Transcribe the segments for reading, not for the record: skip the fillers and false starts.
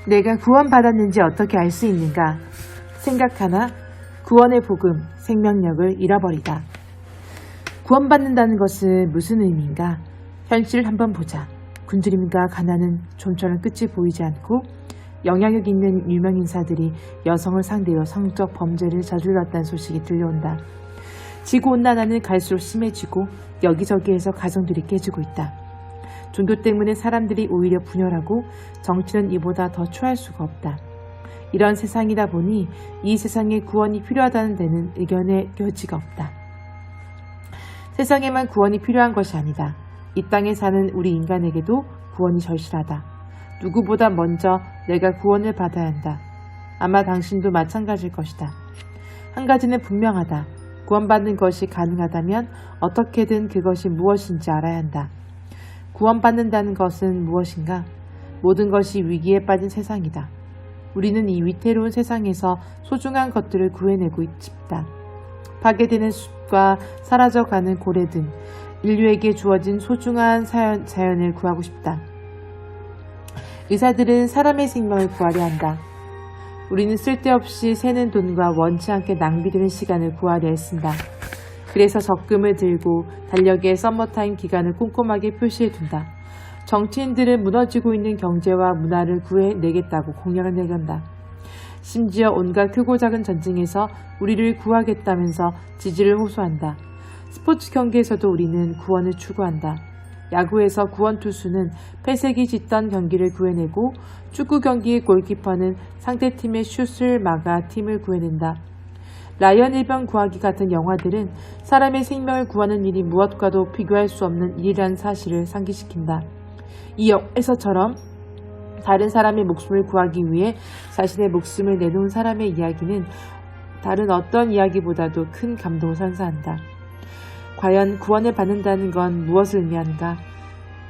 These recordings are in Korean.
내가 구원받았는지 어떻게 알 수 있는가? 생각하나 구원의 복음, 생명력을 잃어버리다. 구원받는다는 것은 무슨 의미인가? 현실을 한번 보자. 굶주림과 가난은 좀처럼 끝이 보이지 않고 영향력 있는 유명인사들이 여성을 상대로 성적 범죄를 저질렀다는 소식이 들려온다. 지구온난화는 갈수록 심해지고 여기저기에서 가정들이 깨지고 있다. 종교 때문에 사람들이 오히려 분열하고 정치는 이보다 더 초라할 수가 없다. 이런 세상이다 보니 이 세상에 구원이 필요하다는 데는 의견의 여지가 없다. 세상에만 구원이 필요한 것이 아니다. 이 땅에 사는 우리 인간에게도 구원이 절실하다. 누구보다 먼저 내가 구원을 받아야 한다. 아마 당신도 마찬가지일 것이다. 한 가지는 분명하다. 구원받는 것이 가능하다면 어떻게든 그것이 무엇인지 알아야 한다. 구원받는다는 것은 무엇인가? 모든 것이 위기에 빠진 세상이다. 우리는 이 위태로운 세상에서 소중한 것들을 구해내고 싶다. 파괴되는 숲과 사라져가는 고래 등 인류에게 주어진 소중한 자연을 구하고 싶다. 의사들은 사람의 생명을 구하려 한다. 우리는 쓸데없이 새는 돈과 원치 않게 낭비되는 시간을 구하려 애쓴다. 그래서 적금을 들고 달력에 서머타임 기간을 꼼꼼하게 표시해둔다. 정치인들은 무너지고 있는 경제와 문화를 구해내겠다고 공약을 내건다. 심지어 온갖 크고 작은 전쟁에서 우리를 구하겠다면서 지지를 호소한다. 스포츠 경기에서도 우리는 구원을 추구한다. 야구에서 구원 투수는 패색이 짙던 경기를 구해내고 축구 경기의 골키퍼는 상대팀의 슛을 막아 팀을 구해낸다. 라이언 일병 구하기 같은 영화들은 사람의 생명을 구하는 일이 무엇과도 비교할 수 없는 일이라는 사실을 상기시킨다. 이 영화에서처럼 다른 사람의 목숨을 구하기 위해 자신의 목숨을 내놓은 사람의 이야기는 다른 어떤 이야기보다도 큰 감동을 선사한다. 과연 구원을 받는다는 건 무엇을 의미하는가?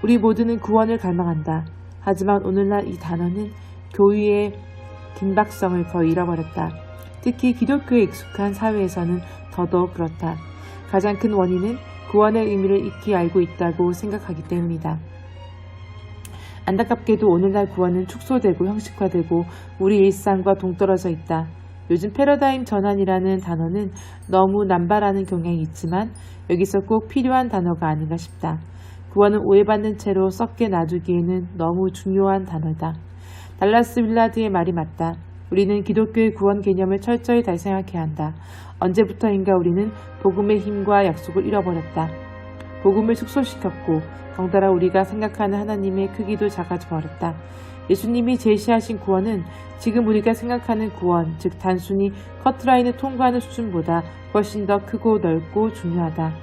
우리 모두는 구원을 갈망한다. 하지만 오늘날 이 단어는 교의의 긴박성을 거의 잃어버렸다. 특히 기독교에 익숙한 사회에서는 더더욱 그렇다. 가장 큰 원인은 구원의 의미를 익히 알고 있다고 생각하기 때문이다. 안타깝게도 오늘날 구원은 축소되고 형식화되고 우리 일상과 동떨어져 있다. 요즘 패러다임 전환이라는 단어는 너무 남발하는 경향이 있지만 여기서 꼭 필요한 단어가 아닌가 싶다. 구원은 오해받는 채로 썩게 놔두기에는 너무 중요한 단어다. 달라스 윌라드의 말이 맞다. 우리는 기독교의 구원 개념을 철저히 달생각해야 한다. 언제부터인가 우리는 복음의 힘과 약속을 잃어버렸다. 복음을 축소시켰고 덩달아 우리가 생각하는 하나님의 크기도 작아져 버렸다. 예수님이 제시하신 구원은 지금 우리가 생각하는 구원, 즉 단순히 커트라인을 통과하는 수준보다 훨씬 더 크고 넓고 중요하다.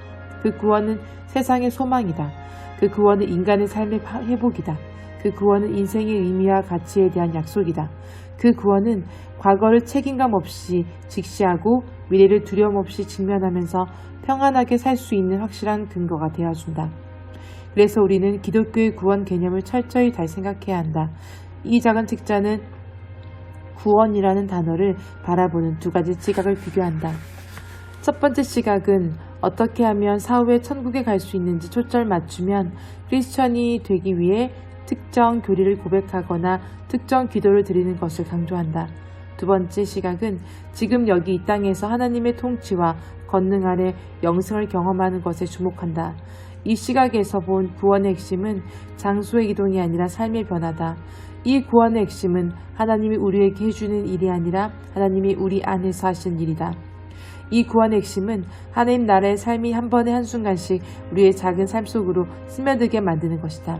그 구원은 세상의 소망이다. 그 구원은 인간의 삶의 회복이다. 그 구원은 인생의 의미와 가치에 대한 약속이다. 그 구원은 과거를 책임감 없이 직시하고 미래를 두려움 없이 직면하면서 평안하게 살 수 있는 확실한 근거가 되어준다. 그래서 우리는 기독교의 구원 개념을 철저히 달생각해야 한다. 이 작은 책자는 구원이라는 단어를 바라보는 두 가지 시각을 비교한다. 첫 번째 시각은 어떻게 하면 사후에 천국에 갈 수 있는지 초점을 맞추면 크리스천이 되기 위해 특정 교리를 고백하거나 특정 기도를 드리는 것을 강조한다. 두 번째 시각은 지금 여기 이 땅에서 하나님의 통치와 권능 아래 영생을 경험하는 것에 주목한다. 이 시각에서 본 구원의 핵심은 장소의 이동이 아니라 삶의 변화다. 이 구원의 핵심은 하나님이 우리에게 해주는 일이 아니라 하나님이 우리 안에서 하시는 일이다. 이 구원의 핵심은 하나님 나라의 삶이 한 번에 한순간씩 우리의 작은 삶 속으로 스며들게 만드는 것이다.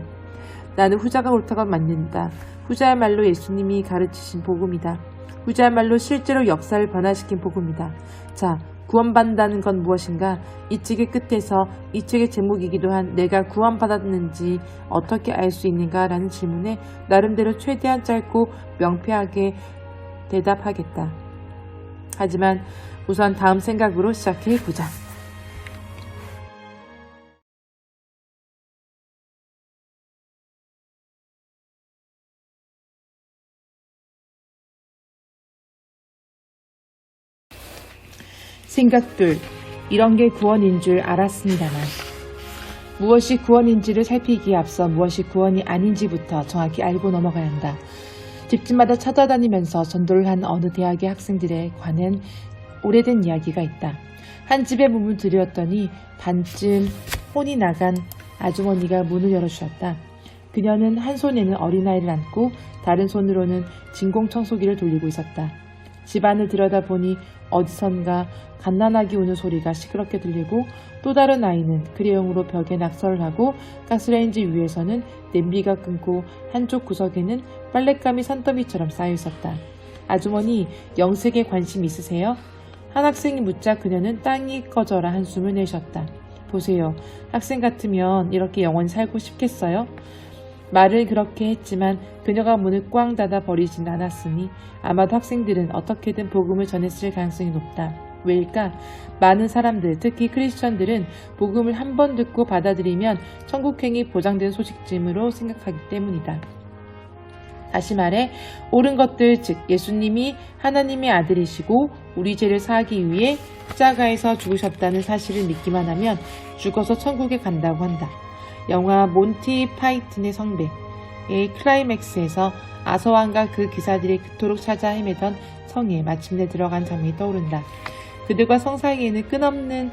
나는 후자가 옳다고 믿는다. 후자야말로 예수님이 가르치신 복음이다. 후자야말로 실제로 역사를 변화시킨 복음이다. 자, 구원받는다는 건 무엇인가? 이 책의 끝에서 이 책의 제목이기도 한 내가 구원받았는지 어떻게 알 수 있는가? 라는 질문에 나름대로 최대한 짧고 명쾌하게 대답하겠다. 하지만 우선 다음 생각으로 시작해 보자. 생각들, 이런 게 구원인 줄 알았습니다만 무엇이 구원인지를 살피기에 앞서 무엇이 구원이 아닌지부터 정확히 알고 넘어가야 한다. 집집마다 찾아다니면서 전도를 한 어느 대학의 학생들에 관한 오래된 이야기가 있다. 한 집에 문을 들였더니 반쯤 혼이 나간 아주머니가 문을 열어주셨다. 그녀는 한 손에는 어린아이를 안고 다른 손으로는 진공청소기를 돌리고 있었다. 집 안을 들여다보니 어디선가 갓난아기 우는 소리가 시끄럽게 들리고 또 다른 아이는 크레용으로 벽에 낙서를 하고 가스레인지 위에서는 냄비가 끊고 한쪽 구석에는 빨랫감이 산더미처럼 쌓여 있었다. 아주머니, 영색에 관심 있으세요? 한 학생이 묻자 그녀는 땅이 꺼져라 한숨을 내쉬었다. 보세요. 학생 같으면 이렇게 영원히 살고 싶겠어요? 말을 그렇게 했지만 그녀가 문을 꽝 닫아 버리진 않았으니 아마도 학생들은 어떻게든 복음을 전했을 가능성이 높다. 왜일까? 많은 사람들, 특히 크리스천들은 복음을 한 번 듣고 받아들이면 천국행이 보장된 소식쯤으로 생각하기 때문이다. 다시 말해 옳은 것들, 즉 예수님이 하나님의 아들이시고 우리 죄를 사하기 위해 십자가에서 죽으셨다는 사실을 믿기만 하면 죽어서 천국에 간다고 한다. 영화 몬티 파이튼의 성배의 클라이맥스에서 아서왕과 그 기사들이 그토록 찾아 헤매던 성에 마침내 들어간 장면이 떠오른다. 그들과 성 사이에는 끝없는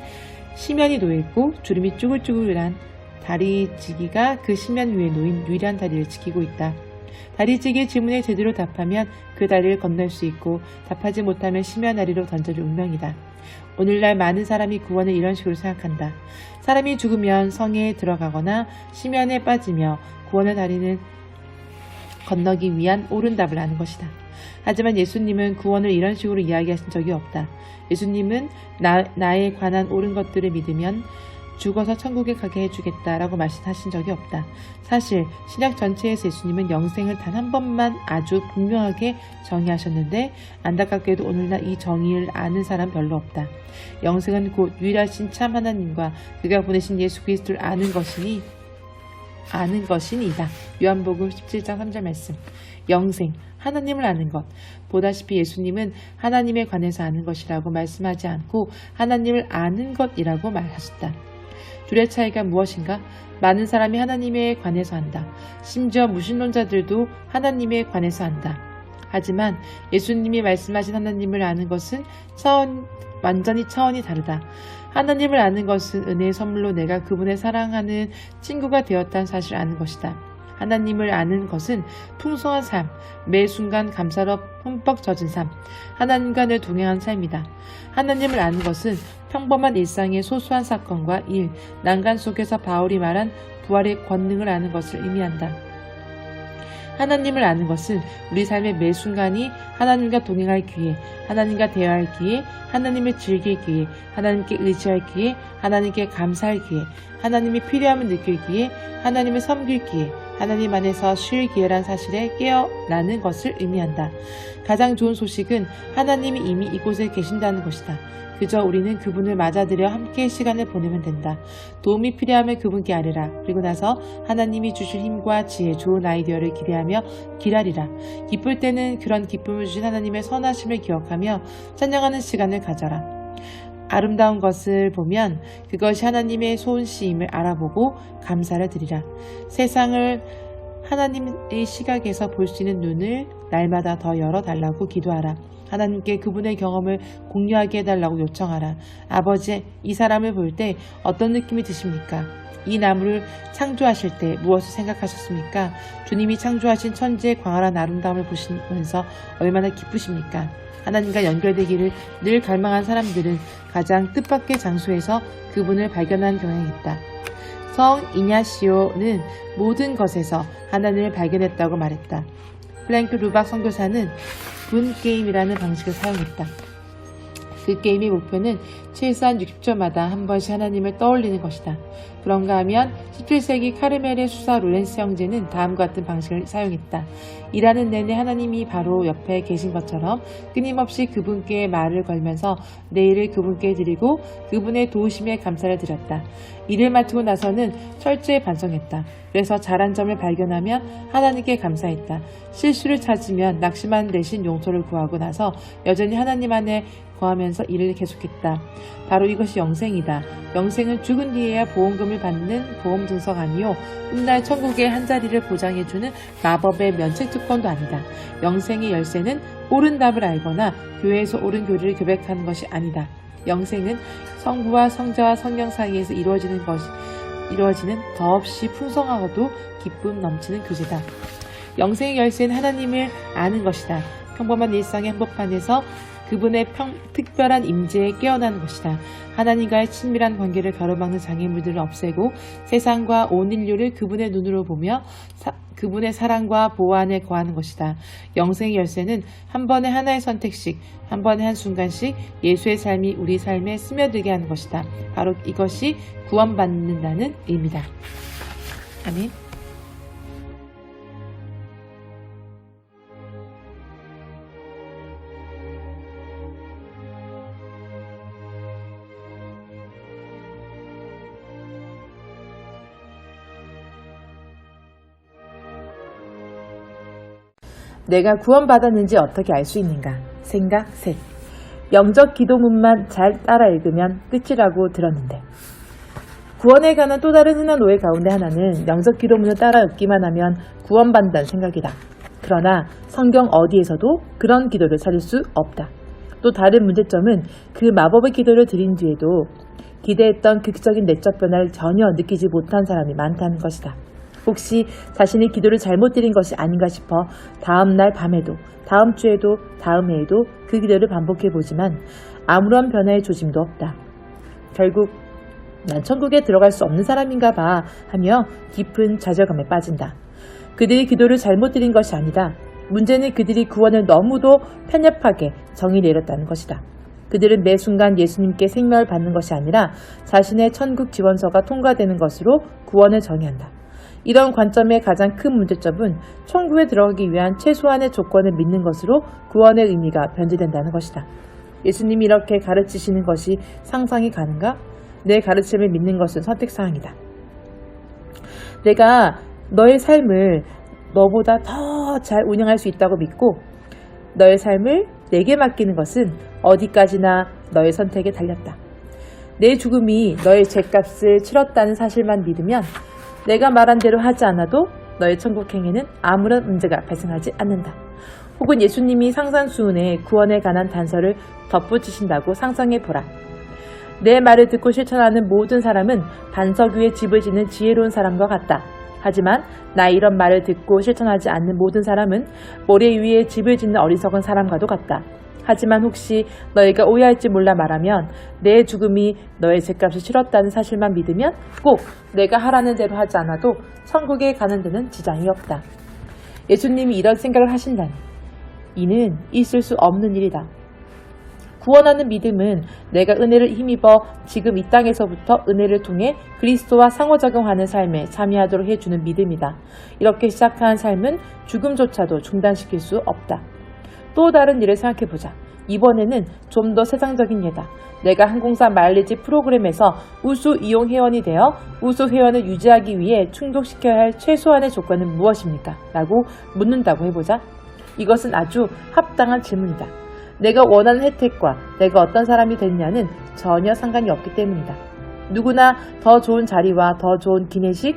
시면이 놓여있고 주름이 쭈글쭈글한 다리지기가 그 시면 위에 놓인 유일한 다리를 지키고 있다. 다리지기의 질문에 제대로 답하면 그 다리를 건널 수 있고 답하지 못하면 시면 아래로 던져줄 운명이다. 오늘날 많은 사람이 구원을 이런 식으로 생각한다. 사람이 죽으면 성에 들어가거나 시면에 빠지며 구원의 다리는 건너기 위한 옳은 답을 아는 것이다. 하지만 예수님은 구원을 이런 식으로 이야기하신 적이 없다. 예수님은 나에 관한 옳은 것들을 믿으면 죽어서 천국에 가게 해주겠다라고 말씀하신 적이 없다. 사실 신약 전체에서 예수님은 영생을 단 한 번만 아주 분명하게 정의하셨는데 안타깝게도 오늘날 이 정의를 아는 사람 별로 없다. 영생은 곧 유일하신 참 하나님과 그가 보내신 예수 그리스도를 아는 것이니이다. 요한복음 17장 3절 말씀. 영생, 하나님을 아는 것. 보다시피 예수님은 하나님에 관해서 아는 것이라고 말씀하지 않고 하나님을 아는 것이라고 말하셨다. 둘의 차이가 무엇인가? 많은 사람이 하나님에 관해서 안다. 심지어 무신론자들도 하나님에 관해서 안다. 하지만 예수님이 말씀하신 하나님을 아는 것은 완전히 차원이 다르다. 하나님을 아는 것은 은혜의 선물로 내가 그분을 사랑하는 친구가 되었다는 사실을 아는 것이다. 하나님을 아는 것은 풍성한 삶, 매 순간 감사로 흠뻑 젖은 삶, 하나님과 늘 동행한 삶이다. 하나님을 아는 것은 평범한 일상의 소소한 사건과 일, 난간 속에서 바울이 말한 부활의 권능을 아는 것을 의미한다. 하나님을 아는 것은 우리 삶의 매 순간이 하나님과 동행할 기회, 하나님과 대화할 기회, 하나님을 즐길 기회, 하나님께 의지할 기회, 하나님께 감사할 기회, 하나님의 필요함을 느낄 기회, 하나님을 섬길 기회, 하나님 안에서 쉴 기회란 사실에 깨어나는 것을 의미한다. 가장 좋은 소식은 하나님이 이미 이곳에 계신다는 것이다. 그저 우리는 그분을 맞아들여 함께 시간을 보내면 된다. 도움이 필요하면 그분께 아뢰라. 그리고 나서 하나님이 주실 힘과 지혜, 좋은 아이디어를 기대하며 기다리라. 기쁠 때는 그런 기쁨을 주신 하나님의 선하심을 기억하며 찬양하는 시간을 가져라. 아름다운 것을 보면 그것이 하나님의 손씨임을 알아보고 감사를 드리라. 세상을 하나님의 시각에서 볼 수 있는 눈을 날마다 더 열어달라고 기도하라. 하나님께 그분의 경험을 공유하게 해달라고 요청하라. 아버지, 이 사람을 볼 때 어떤 느낌이 드십니까? 이 나무를 창조하실 때 무엇을 생각하셨습니까? 주님이 창조하신 천지의 광활한 아름다움을 보시면서 얼마나 기쁘십니까? 하나님과 연결되기를 늘 갈망한 사람들은 가장 뜻밖의 장소에서 그분을 발견한 경향이 있다. 성 이냐시오는 모든 것에서 하나님을 발견했다고 말했다. 플랭크 루박 선교사는 분 게임이라는 방식을 사용했다. 그 게임의 목표는 최소한 60초마다 한 번씩 하나님을 떠올리는 것이다. 그런가 하면 17세기 카르멜의 수사 로렌스 형제는 다음과 같은 방식을 사용했다. 일하는 내내 하나님이 바로 옆에 계신 것처럼 끊임없이 그분께 말을 걸면서 내일을 그분께 드리고 그분의 도우심에 감사를 드렸다. 일을 마치고 나서는 철저히 반성했다. 그래서 잘한 점을 발견하면 하나님께 감사했다. 실수를 찾으면 낙심하는 대신 용서를 구하고 나서 여전히 하나님 안에 거하면서 일을 계속했다. 바로 이것이 영생이다. 영생은 죽은 뒤에야 보험금을 받는 보험 증서가 아니요 훗날 천국의 한자리를 보장해주는 마법의 면책특권도 아니다. 영생의 열쇠는 옳은 답을 알거나 교회에서 옳은 교리를 교백하는 것이 아니다. 영생은 성부와 성자와 성령 사이에서 이루어지는 더없이 풍성하고도 기쁨 넘치는 교제다. 영생의 열쇠는 하나님을 아는 것이다. 평범한 일상의 한복판에서 그분의 특별한 임재에 깨어나는 것이다. 하나님과의 친밀한 관계를 가로막는 장애물들을 없애고 세상과 온 인류를 그분의 눈으로 보며 그분의 사랑과 보호 안에 거하는 것이다. 영생의 열쇠는 한 번에 하나의 선택씩, 한 번에 한 순간씩 예수의 삶이 우리 삶에 스며들게 하는 것이다. 바로 이것이 구원받는다는 의미다. 아멘. 내가 구원받았는지 어떻게 알 수 있는가? 생각 셋. 영적 기도문만 잘 따라 읽으면 끝이라고 들었는데. 구원에 관한 또 다른 흔한 오해 가운데 하나는 영적 기도문을 따라 읽기만 하면 구원받는다는 생각이다. 그러나 성경 어디에서도 그런 기도를 찾을 수 없다. 또 다른 문제점은 그 마법의 기도를 드린 뒤에도 기대했던 극적인 내적 변화를 전혀 느끼지 못한 사람이 많다는 것이다. 혹시 자신이 기도를 잘못 드린 것이 아닌가 싶어 다음 날 밤에도, 다음 주에도, 다음 해에도 그 기도를 반복해보지만 아무런 변화의 조짐도 없다. 결국 난 천국에 들어갈 수 없는 사람인가 봐 하며 깊은 좌절감에 빠진다. 그들이 기도를 잘못 드린 것이 아니다. 문제는 그들이 구원을 너무도 편협하게 정의 내렸다는 것이다. 그들은 매 순간 예수님께 생명을 받는 것이 아니라 자신의 천국 지원서가 통과되는 것으로 구원을 정의한다. 이런 관점의 가장 큰 문제점은 천국에 들어가기 위한 최소한의 조건을 믿는 것으로 구원의 의미가 변질된다는 것이다. 예수님이 이렇게 가르치시는 것이 상상이 가는가? 내 가르침을 믿는 것은 선택사항이다. 내가 너의 삶을 너보다 더 잘 운영할 수 있다고 믿고 너의 삶을 내게 맡기는 것은 어디까지나 너의 선택에 달렸다. 내 죽음이 너의 죗값을 치렀다는 사실만 믿으면 내가 말한 대로 하지 않아도 너의 천국행에는 아무런 문제가 발생하지 않는다. 혹은 예수님이 상산수훈에 구원에 관한 단서를 덧붙이신다고 상상해보라. 내 말을 듣고 실천하는 모든 사람은 반석 위에 집을 짓는 지혜로운 사람과 같다. 하지만 나 이런 말을 듣고 실천하지 않는 모든 사람은 모래 위에 집을 짓는 어리석은 사람과도 같다. 하지만 혹시 너희가 오해할지 몰라 말하면 내 죽음이 너의 죗값을 치렀다는 사실만 믿으면 꼭 내가 하라는 대로 하지 않아도 천국에 가는 데는 지장이 없다. 예수님이 이런 생각을 하신다니 이는 있을 수 없는 일이다. 구원하는 믿음은 내가 은혜를 힘입어 지금 이 땅에서부터 은혜를 통해 그리스도와 상호작용하는 삶에 참여하도록 해주는 믿음이다. 이렇게 시작한 삶은 죽음조차도 중단시킬 수 없다. 또 다른 일을 생각해보자. 이번에는 좀 더 세상적인 예다. 내가 항공사 마일리지 프로그램에서 우수 이용 회원이 되어 우수 회원을 유지하기 위해 충족시켜야 할 최소한의 조건은 무엇입니까? 라고 묻는다고 해보자. 이것은 아주 합당한 질문이다. 내가 원하는 혜택과 내가 어떤 사람이 되느냐는 전혀 상관이 없기 때문이다. 누구나 더 좋은 자리와 더 좋은 기내식,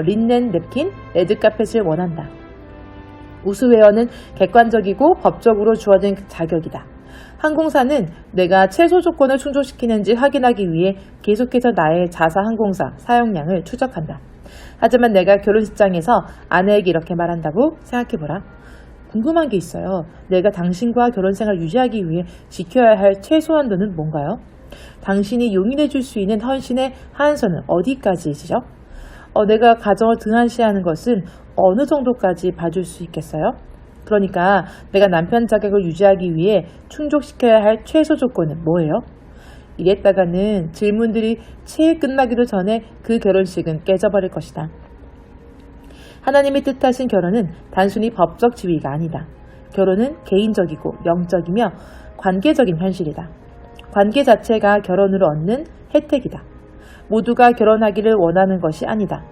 린넨 냅킨, 레드카펫을 원한다. 우수 회원은 객관적이고 법적으로 주어진 자격이다. 항공사는 내가 최소 조건을 충족시키는지 확인하기 위해 계속해서 나의 자사 항공사 사용량을 추적한다. 하지만 내가 결혼식장에서 아내에게 이렇게 말한다고 생각해보라. 궁금한 게 있어요. 내가 당신과 결혼생활을 유지하기 위해 지켜야 할 최소한도는 뭔가요? 당신이 용인해 줄 수 있는 헌신의 하한선은 어디까지이시죠? 내가 가정을 등한시하는 것은 어느 정도까지 봐줄 수 있겠어요? 그러니까 내가 남편 자격을 유지하기 위해 충족시켜야 할 최소 조건은 뭐예요? 이랬다가는 질문들이 채 끝나기도 전에 그 결혼식은 깨져버릴 것이다. 하나님이 뜻하신 결혼은 단순히 법적 지위가 아니다. 결혼은 개인적이고 영적이며 관계적인 현실이다. 관계 자체가 결혼으로 얻는 혜택이다. 모두가 결혼하기를 원하는 것이 아니다.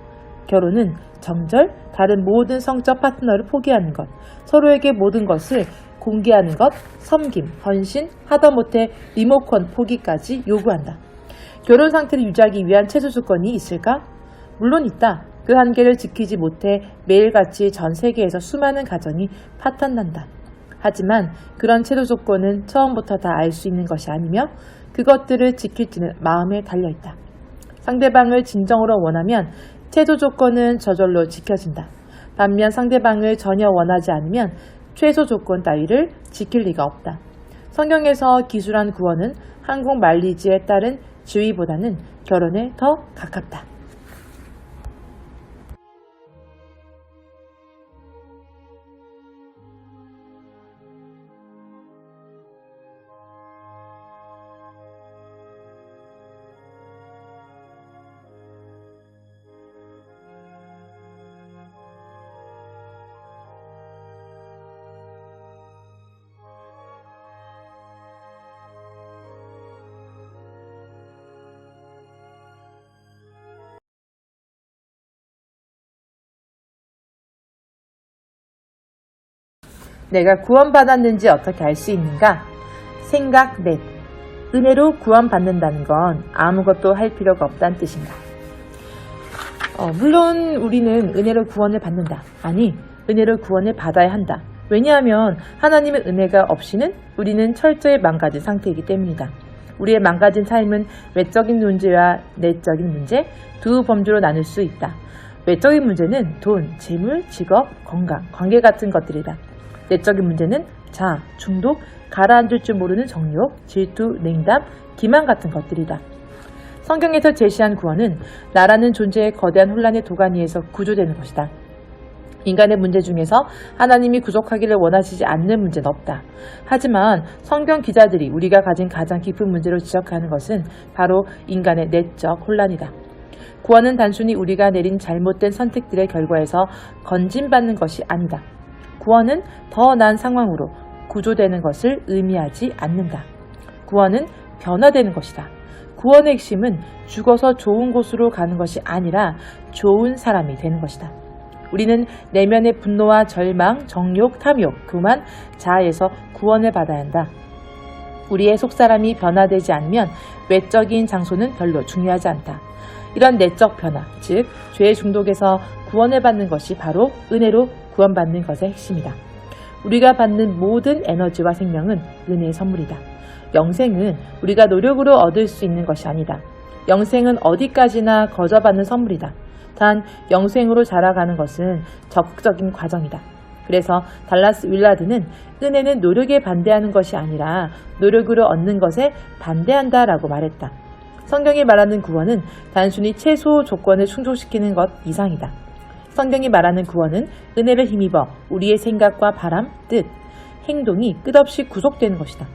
결혼은 정절, 다른 모든 성적 파트너를 포기하는 것, 서로에게 모든 것을 공개하는 것, 섬김, 헌신, 하다못해 리모컨 포기까지 요구한다. 결혼 상태를 유지하기 위한 최소 조건이 있을까? 물론 있다. 그 한계를 지키지 못해 매일같이 전 세계에서 수많은 가정이 파탄난다. 하지만 그런 최소 조건은 처음부터 다 알 수 있는 것이 아니며 그것들을 지킬지는 마음에 달려있다. 상대방을 진정으로 원하면 최소 조건은 저절로 지켜진다. 반면 상대방을 전혀 원하지 않으면 최소 조건 따위를 지킬 리가 없다. 성경에서 기술한 구원은 한국 말리지에 따른 지위보다는 결혼에 더 가깝다. 내가 구원받았는지 어떻게 알 수 있는가? 생각 넷. 은혜로 구원받는다는 건 아무것도 할 필요가 없다는 뜻인가? 물론 우리는 은혜로 구원을 받는다. 아니, 은혜로 구원을 받아야 한다. 왜냐하면 하나님의 은혜가 없이는 우리는 철저히 망가진 상태이기 때문이다. 우리의 망가진 삶은 외적인 문제와 내적인 문제 두 범주로 나눌 수 있다. 외적인 문제는 돈, 재물, 직업, 건강, 관계 같은 것들이다. 내적인 문제는 자아, 중독, 가라앉을 줄 모르는 정욕, 질투, 냉담, 기만 같은 것들이다. 성경에서 제시한 구원은 나라는 존재의 거대한 혼란의 도가니에서 구조되는 것이다. 인간의 문제 중에서 하나님이 구속하기를 원하시지 않는 문제는 없다. 하지만 성경 기자들이 우리가 가진 가장 깊은 문제로 지적하는 것은 바로 인간의 내적 혼란이다. 구원은 단순히 우리가 내린 잘못된 선택들의 결과에서 건진받는 것이 아니다. 구원은 더 나은 상황으로 구조되는 것을 의미하지 않는다. 구원은 변화되는 것이다. 구원의 핵심은 죽어서 좋은 곳으로 가는 것이 아니라 좋은 사람이 되는 것이다. 우리는 내면의 분노와 절망, 정욕, 탐욕, 교만, 자아에서 구원을 받아야 한다. 우리의 속사람이 변화되지 않으면 외적인 장소는 별로 중요하지 않다. 이런 내적 변화, 즉 죄의 중독에서 구원을 받는 것이 바로 은혜로 구원받는 것의 핵심이다. 우리가 받는 모든 에너지와 생명은 은혜의 선물이다. 영생은 우리가 노력으로 얻을 수 있는 것이 아니다. 영생은 어디까지나 거저받는 선물이다. 단 영생으로 자라가는 것은 적극적인 과정이다. 그래서 달라스 윌라드는 은혜는 노력에 반대하는 것이 아니라 노력으로 얻는 것에 반대한다라고 말했다. 성경이 말하는 구원은 단순히 최소 조건을 충족시키는 것 이상이다. 성경이 말하는 구원은 은혜를 힘입어 우리의 생각과 바람, 뜻, 행동이 끝없이 구속되는 것이다.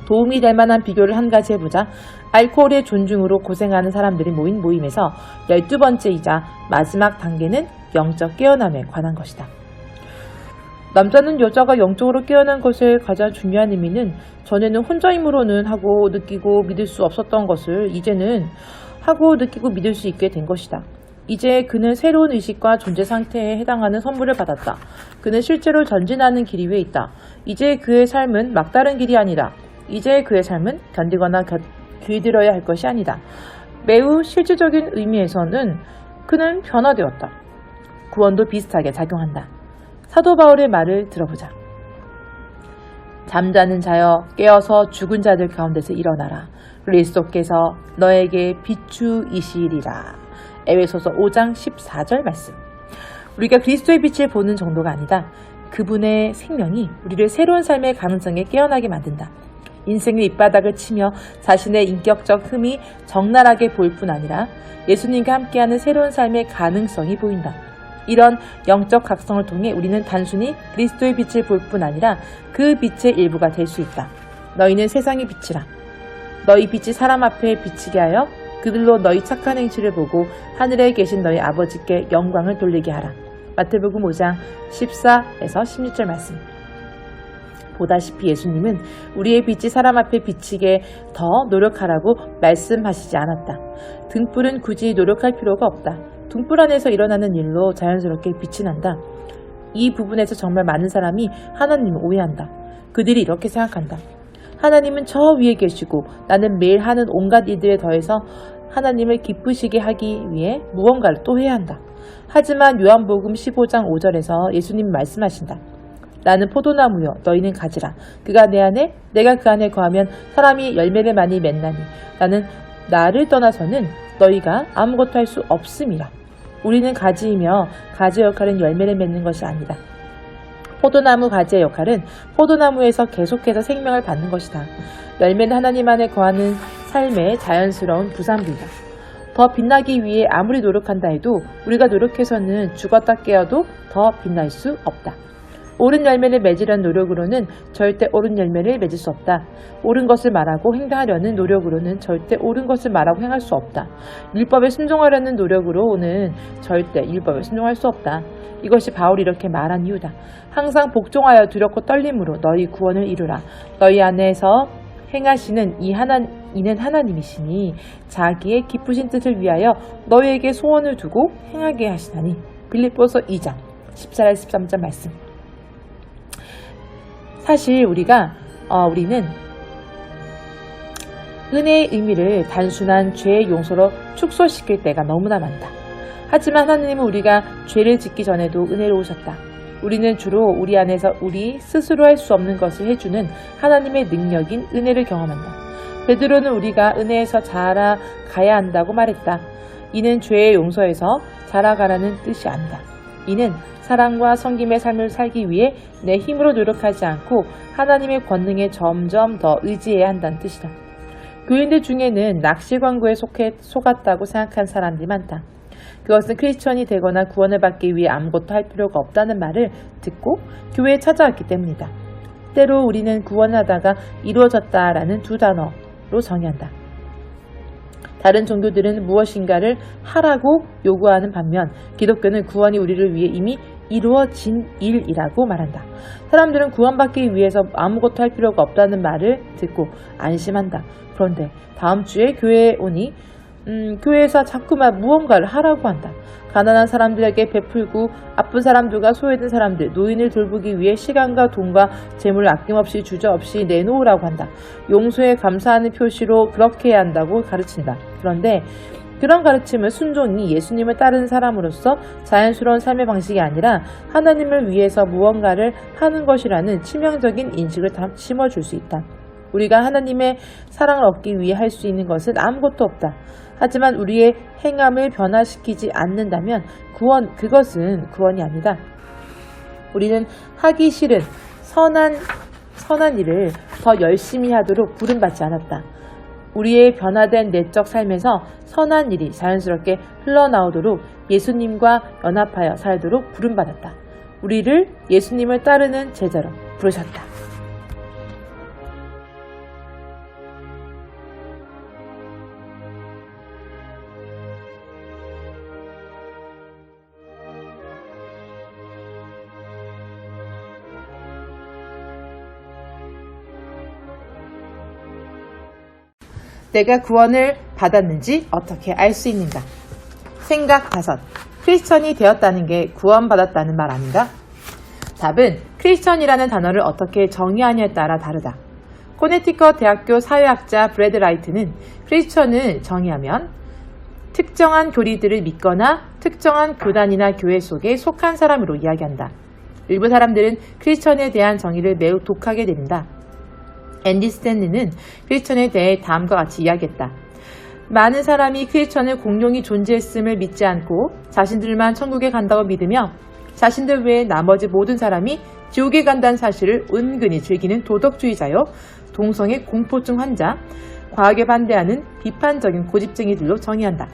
도움이 될 만한 비교를 한 가지 해보자. 알코올의 존중으로 고생하는 사람들이 모인 모임에서 12번째이자 마지막 단계는 영적 깨어남에 관한 것이다. 남자는 여자가 영적으로 깨어난 것의 가장 중요한 의미는 전에는 혼자 힘으로는 하고 느끼고 믿을 수 없었던 것을 이제는 하고 느끼고 믿을 수 있게 된 것이다. 이제 그는 새로운 의식과 존재 상태에 해당하는 선물을 받았다. 그는 실제로 전진하는 길 위에 있다. 이제 그의 삶은 막다른 길이 아니라 이제 그의 삶은 견디거나 길들여야 할 것이 아니다. 매우 실질적인 의미에서는 그는 변화되었다. 구원도 비슷하게 작용한다. 사도 바울의 말을 들어보자. 잠자는 자여 깨어서 죽은 자들 가운데서 일어나라. 그리스도께서 너에게 비추이시리라. 에베소서 5장 14절 말씀. 우리가 그리스도의 빛을 보는 정도가 아니다. 그분의 생명이 우리를 새로운 삶의 가능성에 깨어나게 만든다. 인생의 밑바닥을 치며 자신의 인격적 흠이 적나라하게 보일 뿐 아니라 예수님과 함께하는 새로운 삶의 가능성이 보인다. 이런 영적 각성을 통해 우리는 단순히 그리스도의 빛을 볼 뿐 아니라 그 빛의 일부가 될 수 있다. 너희는 세상의 빛이라. 너희 빛이 사람 앞에 비치게 하여 그들로 너희 착한 행실을 보고 하늘에 계신 너희 아버지께 영광을 돌리게 하라. 마태복음 5장 14에서 16절 말씀. 보다시피 예수님은 우리의 빛이 사람 앞에 비치게 더 노력하라고 말씀하시지 않았다. 등불은 굳이 노력할 필요가 없다. 등불 안에서 일어나는 일로 자연스럽게 빛이 난다. 이 부분에서 정말 많은 사람이 하나님을 오해한다. 그들이 이렇게 생각한다. 하나님은 저 위에 계시고 나는 매일 하는 온갖 일들에 더해서 하나님을 기쁘시게 하기 위해 무언가를 또 해야 한다. 하지만 요한복음 15장 5절에서 예수님이 말씀하신다. 나는 포도나무여 너희는 가지라. 그가 내 안에 내가 그 안에 거하면 사람이 열매를 많이 맺나니 나는 나를 떠나서는 너희가 아무것도 할 수 없음이라. 우리는 가지이며 가지 역할은 열매를 맺는 것이 아니다. 포도나무 가지의 역할은 포도나무에서 계속해서 생명을 받는 것이다. 열매는 하나님 안에 거하는 삶의 자연스러운 부산부이다. 더 빛나기 위해 아무리 노력한다 해도 우리가 노력해서는 죽었다 깨어도 더 빛날 수 없다. 옳은 열매를 맺으려는 노력으로는 절대 옳은 열매를 맺을 수 없다. 옳은 것을 말하고 행동하려는 노력으로는 절대 옳은 것을 말하고 행할 수 없다. 율법에 순종하려는 노력으로는 절대 율법에 순종할 수 없다. 이것이 바울이 이렇게 말한 이유다. 항상 복종하여 두렵고 떨림으로 너희 구원을 이루라. 너희 안에서 행하시는 이는 하나님이시니 자기의 기쁘신 뜻을 위하여 너희에게 소원을 두고 행하게 하시나니. 빌립보서 2장 14절 13절 말씀. 사실 우리는 은혜의 의미를 단순한 죄의 용서로 축소시킬 때가 너무나 많다. 하지만 하나님은 우리가 죄를 짓기 전에도 은혜로 오셨다. 우리는 주로 우리 안에서 우리 스스로 할 수 없는 것을 해주는 하나님의 능력인 은혜를 경험한다. 베드로는 우리가 은혜에서 자라가야 한다고 말했다. 이는 죄의 용서에서 자라가라는 뜻이 아니다. 이는 사랑과 섬김의 삶을 살기 위해 내 힘으로 노력하지 않고 하나님의 권능에 점점 더 의지해야 한다는 뜻이다. 교인들 중에는 낚시 광고에 속았다고 생각한 사람들이 많다. 그것은 크리스천이 되거나 구원을 받기 위해 아무것도 할 필요가 없다는 말을 듣고 교회에 찾아왔기 때문이다. 때로 우리는 구원하다가 이루어졌다라는 두 단어로 정의한다. 다른 종교들은 무엇인가를 하라고 요구하는 반면 기독교는 구원이 우리를 위해 이미 이루어진 일이라고 말한다. 사람들은 구원받기 위해서 아무것도 할 필요가 없다는 말을 듣고 안심한다. 그런데 다음 주에 교회에 오니 교회에서 자꾸만 무언가를 하라고 한다. 가난한 사람들에게 베풀고 아픈 사람들과 소외된 사람들, 노인을 돌보기 위해 시간과 돈과 재물을 아낌없이 주저없이 내놓으라고 한다. 용서에 감사하는 표시로 그렇게 해야 한다고 가르친다. 그런데 그런 가르침은 순종이 예수님을 따르는 사람으로서 자연스러운 삶의 방식이 아니라 하나님을 위해서 무언가를 하는 것이라는 치명적인 인식을 심어줄 수 있다. 우리가 하나님의 사랑을 얻기 위해 할 수 있는 것은 아무것도 없다. 하지만 우리의 행함을 변화시키지 않는다면 그것은 구원이 아니다. 우리는 하기 싫은 선한 일을 더 열심히 하도록 부름받지 않았다. 우리의 변화된 내적 삶에서 선한 일이 자연스럽게 흘러나오도록 예수님과 연합하여 살도록 부름받았다. 우리를 예수님을 따르는 제자로 부르셨다. 내가 구원을 받았는지 어떻게 알 수 있는가? 생각 5. 크리스천이 되었다는 게 구원받았다는 말 아닌가? 답은 크리스천이라는 단어를 어떻게 정의하냐에 따라 다르다. 코네티컷 대학교 사회학자 브래드 라이트는 크리스천을 정의하면 특정한 교리들을 믿거나 특정한 교단이나 교회 속에 속한 사람으로 이야기한다. 일부 사람들은 크리스천에 대한 정의를 매우 독하게 내린다. 앤디 스탠리는 크리스천에 대해 다음과 같이 이야기했다. 많은 사람이 크리스천을 공룡이 존재했음을 믿지 않고 자신들만 천국에 간다고 믿으며 자신들 외에 나머지 모든 사람이 지옥에 간다는 사실을 은근히 즐기는 도덕주의자요, 동성애 공포증 환자, 과학에 반대하는 비판적인 고집쟁이들로 정의한다.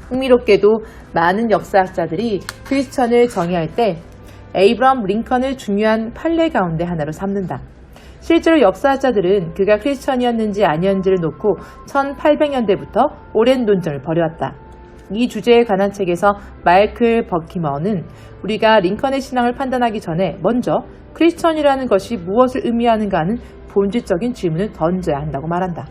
흥미롭게도 많은 역사학자들이 크리스천을 정의할 때 에이브러함 링컨을 중요한 판례 가운데 하나로 삼는다. 실제로 역사학자들은 그가 크리스천이었는지 아니었는지를 놓고 1800년대부터 오랜 논쟁을 벌여왔다. 이 주제에 관한 책에서 마이클 버키머는 우리가 링컨의 신앙을 판단하기 전에 먼저 크리스천이라는 것이 무엇을 의미하는가 하는 본질적인 질문을 던져야 한다고 말한다.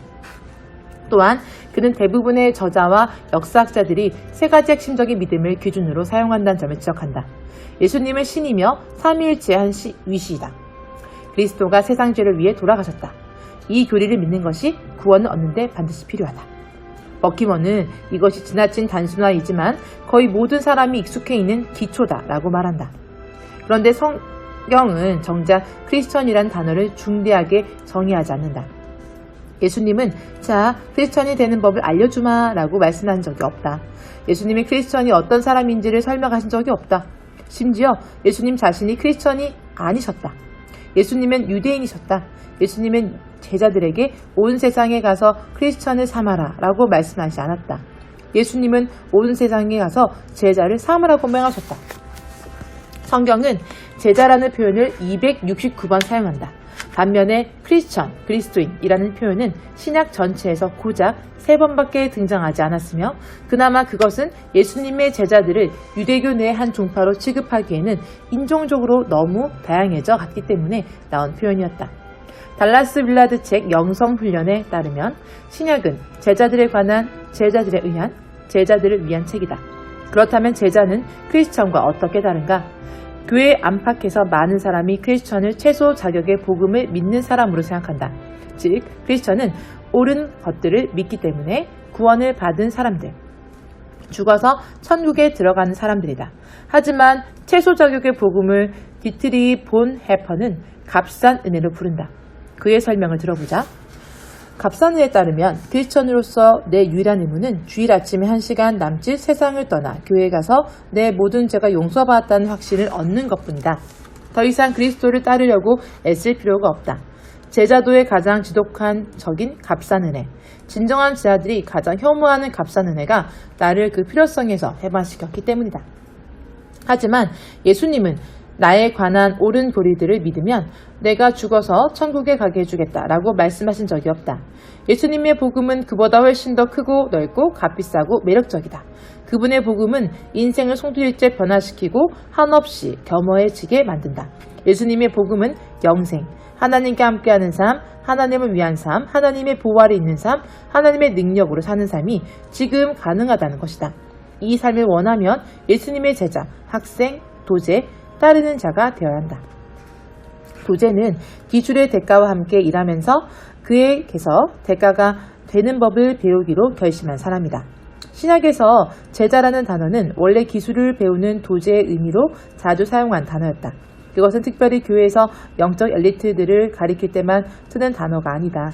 또한 그는 대부분의 저자와 역사학자들이 세 가지 핵심적인 믿음을 기준으로 사용한다는 점을 지적한다. 예수님은 신이며 삼위일체의 한 위시이다. 그리스도가 세상 죄를 위해 돌아가셨다. 이 교리를 믿는 것이 구원을 얻는 데 반드시 필요하다. 버키먼은 이것이 지나친 단순화이지만 거의 모든 사람이 익숙해 있는 기초다라고 말한다. 그런데 성경은 정작 크리스천이라는 단어를 중대하게 정의하지 않는다. 예수님은 자, 크리스천이 되는 법을 알려주마 라고 말씀한 적이 없다. 예수님이 크리스천이 어떤 사람인지를 설명하신 적이 없다. 심지어 예수님 자신이 크리스천이 아니셨다. 예수님은 유대인이셨다. 예수님은 제자들에게 온 세상에 가서 크리스천을 삼아라 라고 말씀하지 않았다. 예수님은 온 세상에 가서 제자를 삼으라고 명하셨다. 성경은 제자라는 표현을 269번 사용한다. 반면에 크리스천, 그리스도인이라는 표현은 신약 전체에서 고작 3번밖에 등장하지 않았으며 그나마 그것은 예수님의 제자들을 유대교 내 한 종파로 취급하기에는 인종적으로 너무 다양해져 갔기 때문에 나온 표현이었다. 달라스 윌라드 책 영성훈련에 따르면 신약은 제자들에 관한 제자들을 위한 책이다. 그렇다면 제자는 크리스천과 어떻게 다른가? 교회 안팎에서 많은 사람이 크리스천을 최소 자격의 복음을 믿는 사람으로 생각한다. 즉, 크리스천은 옳은 것들을 믿기 때문에 구원을 받은 사람들, 죽어서 천국에 들어가는 사람들이다. 하지만 최소 자격의 복음을 디트리 본 해퍼는 값싼 은혜로 부른다. 그의 설명을 들어보자. 값싼 은혜에 따르면 크리스천으로서 내 유일한 의무는 주일 아침에 1시간 남짓 세상을 떠나 교회에 가서 내 모든 죄가 용서받았다는 확신을 얻는 것뿐이다. 더 이상 그리스도를 따르려고 애쓸 필요가 없다. 제자도의 가장 지독한 적인 값싼 은혜, 진정한 제자들이 가장 혐오하는 값싼 은혜가 나를 그 필요성에서 해방시켰기 때문이다. 하지만 예수님은 나에 관한 옳은 교리들을 믿으면 내가 죽어서 천국에 가게 해주겠다라고 말씀하신 적이 없다. 예수님의 복음은 그보다 훨씬 더 크고 넓고 값비싸고 매력적이다. 그분의 복음은 인생을 송두리째 변화시키고 한없이 겸허해지게 만든다. 예수님의 복음은 영생, 하나님께 함께하는 삶, 하나님을 위한 삶, 하나님의 보호 아래 있는 삶, 하나님의 능력으로 사는 삶이 지금 가능하다는 것이다. 이 삶을 원하면 예수님의 제자, 학생, 도제, 따르는 자가 되어야 한다. 도제는 기술의 대가와 함께 일하면서 그에게서 대가가 되는 법을 배우기로 결심한 사람이다. 신약에서 제자라는 단어는 원래 기술을 배우는 도제의 의미로 자주 사용한 단어였다. 그것은 특별히 교회에서 영적 엘리트들을 가리킬 때만 쓰는 단어가 아니다.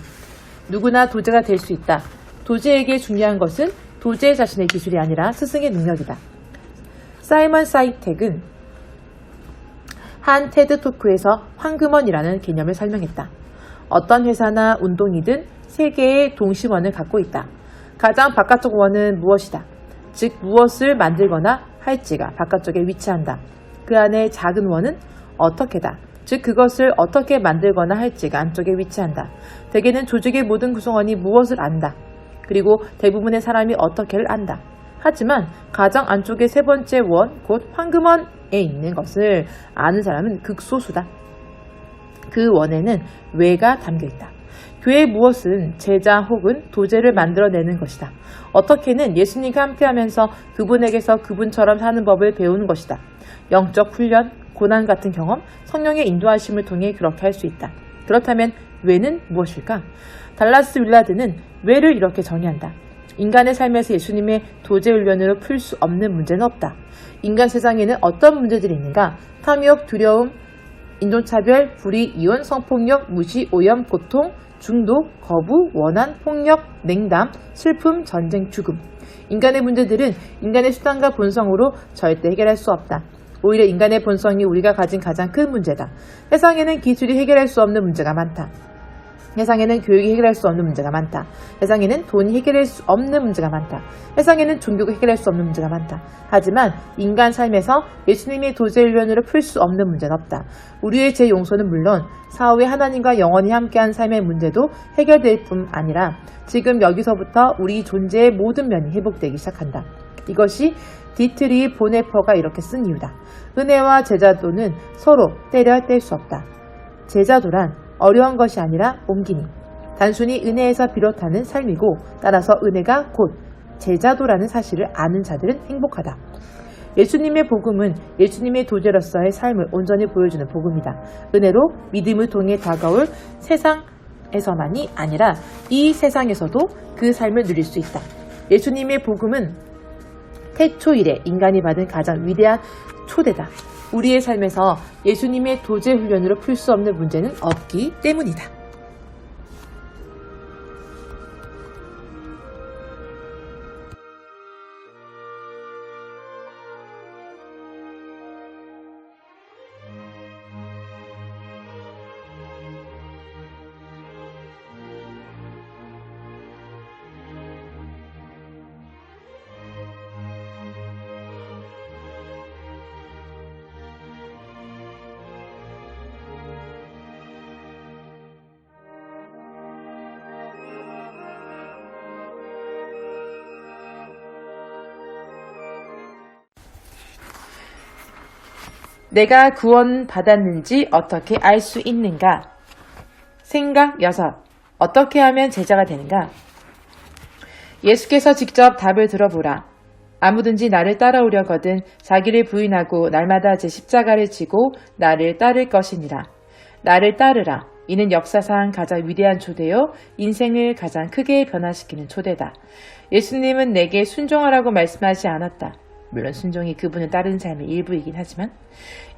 누구나 도제가 될 수 있다. 도제에게 중요한 것은 도제 자신의 기술이 아니라 스승의 능력이다. 사이먼 사이텍은 한 테드 토크에서 황금원이라는 개념을 설명했다. 어떤 회사나 운동이든 세 개의 동심원을 갖고 있다. 가장 바깥쪽 원은 무엇이다. 즉 무엇을 만들거나 할지가 바깥쪽에 위치한다. 그 안에 작은 원은 어떻게다. 즉 그것을 어떻게 만들거나 할지가 안쪽에 위치한다. 대개는 조직의 모든 구성원이 무엇을 안다. 그리고 대부분의 사람이 어떻게를 안다. 하지만 가장 안쪽의 세 번째 원, 곧 황금원에 있는 것을 아는 사람은 극소수다. 그 원에는 왜가 담겨있다. 교회의 무엇은 제자 혹은 도제를 만들어내는 것이다. 어떻게는 예수님과 함께하면서 그분에게서 그분처럼 사는 법을 배우는 것이다. 영적 훈련, 고난 같은 경험, 성령의 인도하심을 통해 그렇게 할 수 있다. 그렇다면 왜는 무엇일까? 달라스 윌라드는 왜를 이렇게 정의한다. 인간의 삶에서 예수님의 도제 훈련으로 풀 수 없는 문제는 없다. 인간 세상에는 어떤 문제들이 있는가? 탐욕, 두려움, 인종차별, 불의, 이혼, 성폭력, 무시, 오염, 고통, 중독, 거부, 원한, 폭력, 냉담, 슬픔, 전쟁, 죽음. 인간의 문제들은 인간의 수단과 본성으로 절대 해결할 수 없다. 오히려 인간의 본성이 우리가 가진 가장 큰 문제다. 세상에는 기술이 해결할 수 없는 문제가 많다. 세상에는 교육이 해결할 수 없는 문제가 많다. 세상에는 돈이 해결할 수 없는 문제가 많다. 세상에는 종교가 해결할 수 없는 문제가 많다. 하지만 인간 삶에서 예수님의 도제 훈련으로 풀 수 없는 문제는 없다. 우리의 죄 용서는 물론 사후에 하나님과 영원히 함께한 삶의 문제도 해결될 뿐 아니라 지금 여기서부터 우리 존재의 모든 면이 회복되기 시작한다. 이것이 디트리 보네퍼가 이렇게 쓴 이유다. 은혜와 제자도는 서로 때려 뗄 수 없다. 제자도란 어려운 것이 아니라 옮기니, 단순히 은혜에서 비롯하는 삶이고 따라서 은혜가 곧 제자도라는 사실을 아는 자들은 행복하다. 예수님의 복음은 예수님의 도제로서의 삶을 온전히 보여주는 복음이다. 은혜로 믿음을 통해 다가올 세상에서만이 아니라 이 세상에서도 그 삶을 누릴 수 있다. 예수님의 복음은 태초 이래 인간이 받은 가장 위대한 초대다. 우리의 삶에서 예수님의 도제 훈련으로 풀 수 없는 문제는 없기 때문이다. 내가 구원받았는지 어떻게 알 수 있는가? 생각 6. 어떻게 하면 제자가 되는가? 예수께서 직접 답을 들어보라. 아무든지 나를 따라오려거든 자기를 부인하고 날마다 제 십자가를 지고 나를 따를 것이니라. 나를 따르라. 이는 역사상 가장 위대한 초대요. 인생을 가장 크게 변화시키는 초대다. 예수님은 내게 순종하라고 말씀하지 않았다. 물론 순종이 그분을 따르는 삶의 일부이긴 하지만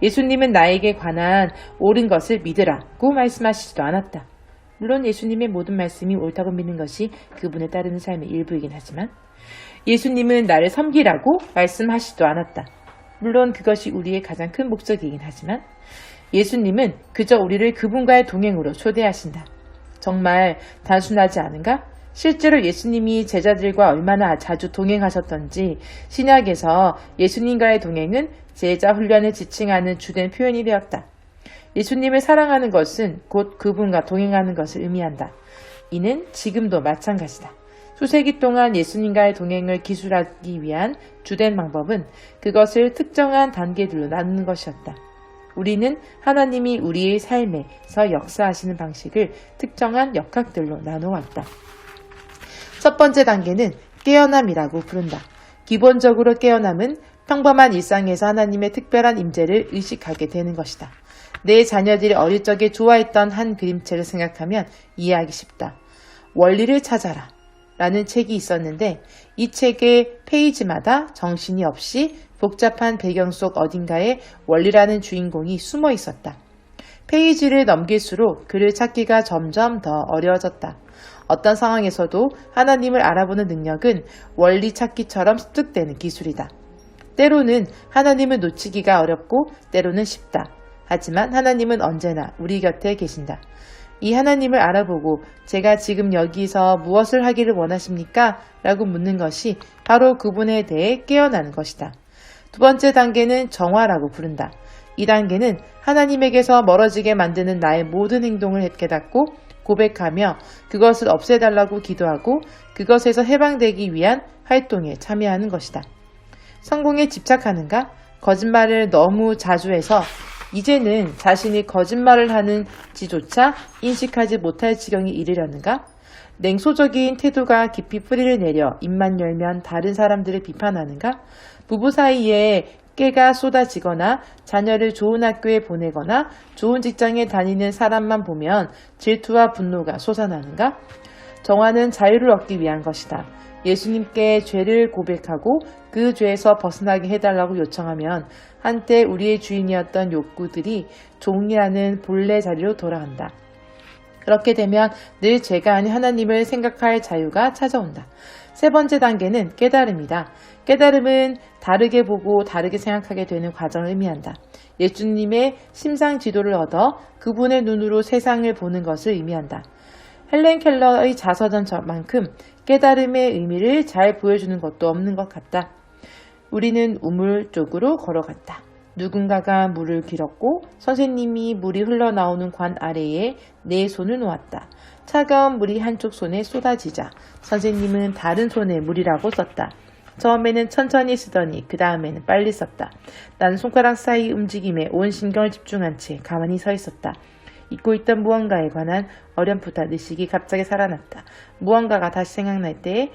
예수님은 나에게 관한 옳은 것을 믿으라고 말씀하시지도 않았다. 물론 예수님의 모든 말씀이 옳다고 믿는 것이 그분을 따르는 삶의 일부이긴 하지만 예수님은 나를 섬기라고 말씀하시지도 않았다. 물론 그것이 우리의 가장 큰 목적이긴 하지만 예수님은 그저 우리를 그분과의 동행으로 초대하신다. 정말 단순하지 않은가? 실제로 예수님이 제자들과 얼마나 자주 동행하셨던지 신약에서 예수님과의 동행은 제자 훈련을 지칭하는 주된 표현이 되었다. 예수님을 사랑하는 것은 곧 그분과 동행하는 것을 의미한다. 이는 지금도 마찬가지다. 수세기 동안 예수님과의 동행을 기술하기 위한 주된 방법은 그것을 특정한 단계들로 나누는 것이었다. 우리는 하나님이 우리의 삶에서 역사하시는 방식을 특정한 역학들로 나누어왔다. 첫 번째 단계는 깨어남이라고 부른다. 기본적으로 깨어남은 평범한 일상에서 하나님의 특별한 임재를 의식하게 되는 것이다. 내 자녀들이 어릴 적에 좋아했던 한 그림책을 생각하면 이해하기 쉽다. 원리를 찾아라 라는 책이 있었는데 이 책의 페이지마다 정신이 없이 복잡한 배경 속 어딘가에 원리라는 주인공이 숨어 있었다. 페이지를 넘길수록 그를 찾기가 점점 더 어려워졌다. 어떤 상황에서도 하나님을 알아보는 능력은 원리 찾기처럼 습득되는 기술이다. 때로는 하나님을 놓치기가 어렵고 때로는 쉽다. 하지만 하나님은 언제나 우리 곁에 계신다. 이 하나님을 알아보고 제가 지금 여기서 무엇을 하기를 원하십니까? 라고 묻는 것이 바로 그분에 대해 깨어나는 것이다. 두 번째 단계는 정화라고 부른다. 이 단계는 하나님에게서 멀어지게 만드는 나의 모든 행동을 깨닫고 고백하며 그것을 없애달라고 기도하고 그것에서 해방되기 위한 활동에 참여하는 것이다. 성공에 집착하는가? 거짓말을 너무 자주 해서 이제는 자신이 거짓말을 하는지조차 인식하지 못할 지경에 이르려는가? 냉소적인 태도가 깊이 뿌리를 내려 입만 열면 다른 사람들을 비판하는가? 부부 사이에 깨가 쏟아지거나 자녀를 좋은 학교에 보내거나 좋은 직장에 다니는 사람만 보면 질투와 분노가 솟아나는가? 정화는 자유를 얻기 위한 것이다. 예수님께 죄를 고백하고 그 죄에서 벗어나게 해달라고 요청하면 한때 우리의 주인이었던 욕구들이 종이라는 본래 자리로 돌아간다. 그렇게 되면 늘 제가 아닌 하나님을 생각할 자유가 찾아온다. 세 번째 단계는 깨달음이다. 깨달음은 다르게 보고 다르게 생각하게 되는 과정을 의미한다. 예수님의 심상 지도를 얻어 그분의 눈으로 세상을 보는 것을 의미한다. 헬렌 켈러의 자서전만큼 깨달음의 의미를 잘 보여주는 것도 없는 것 같다. 우리는 우물 쪽으로 걸어갔다. 누군가가 물을 길었고 선생님이 물이 흘러나오는 관 아래에 내 손을 놓았다. 차가운 물이 한쪽 손에 쏟아지자 선생님은 다른 손에 물이라고 썼다. 처음에는 천천히 쓰더니 그 다음에는 빨리 썼다. 나는 손가락 사이 움직임에 온 신경을 집중한 채 가만히 서 있었다. 잊고 있던 무언가에 관한 어렴풋한 의식이 갑자기 살아났다. 무언가가 다시 생각날 때에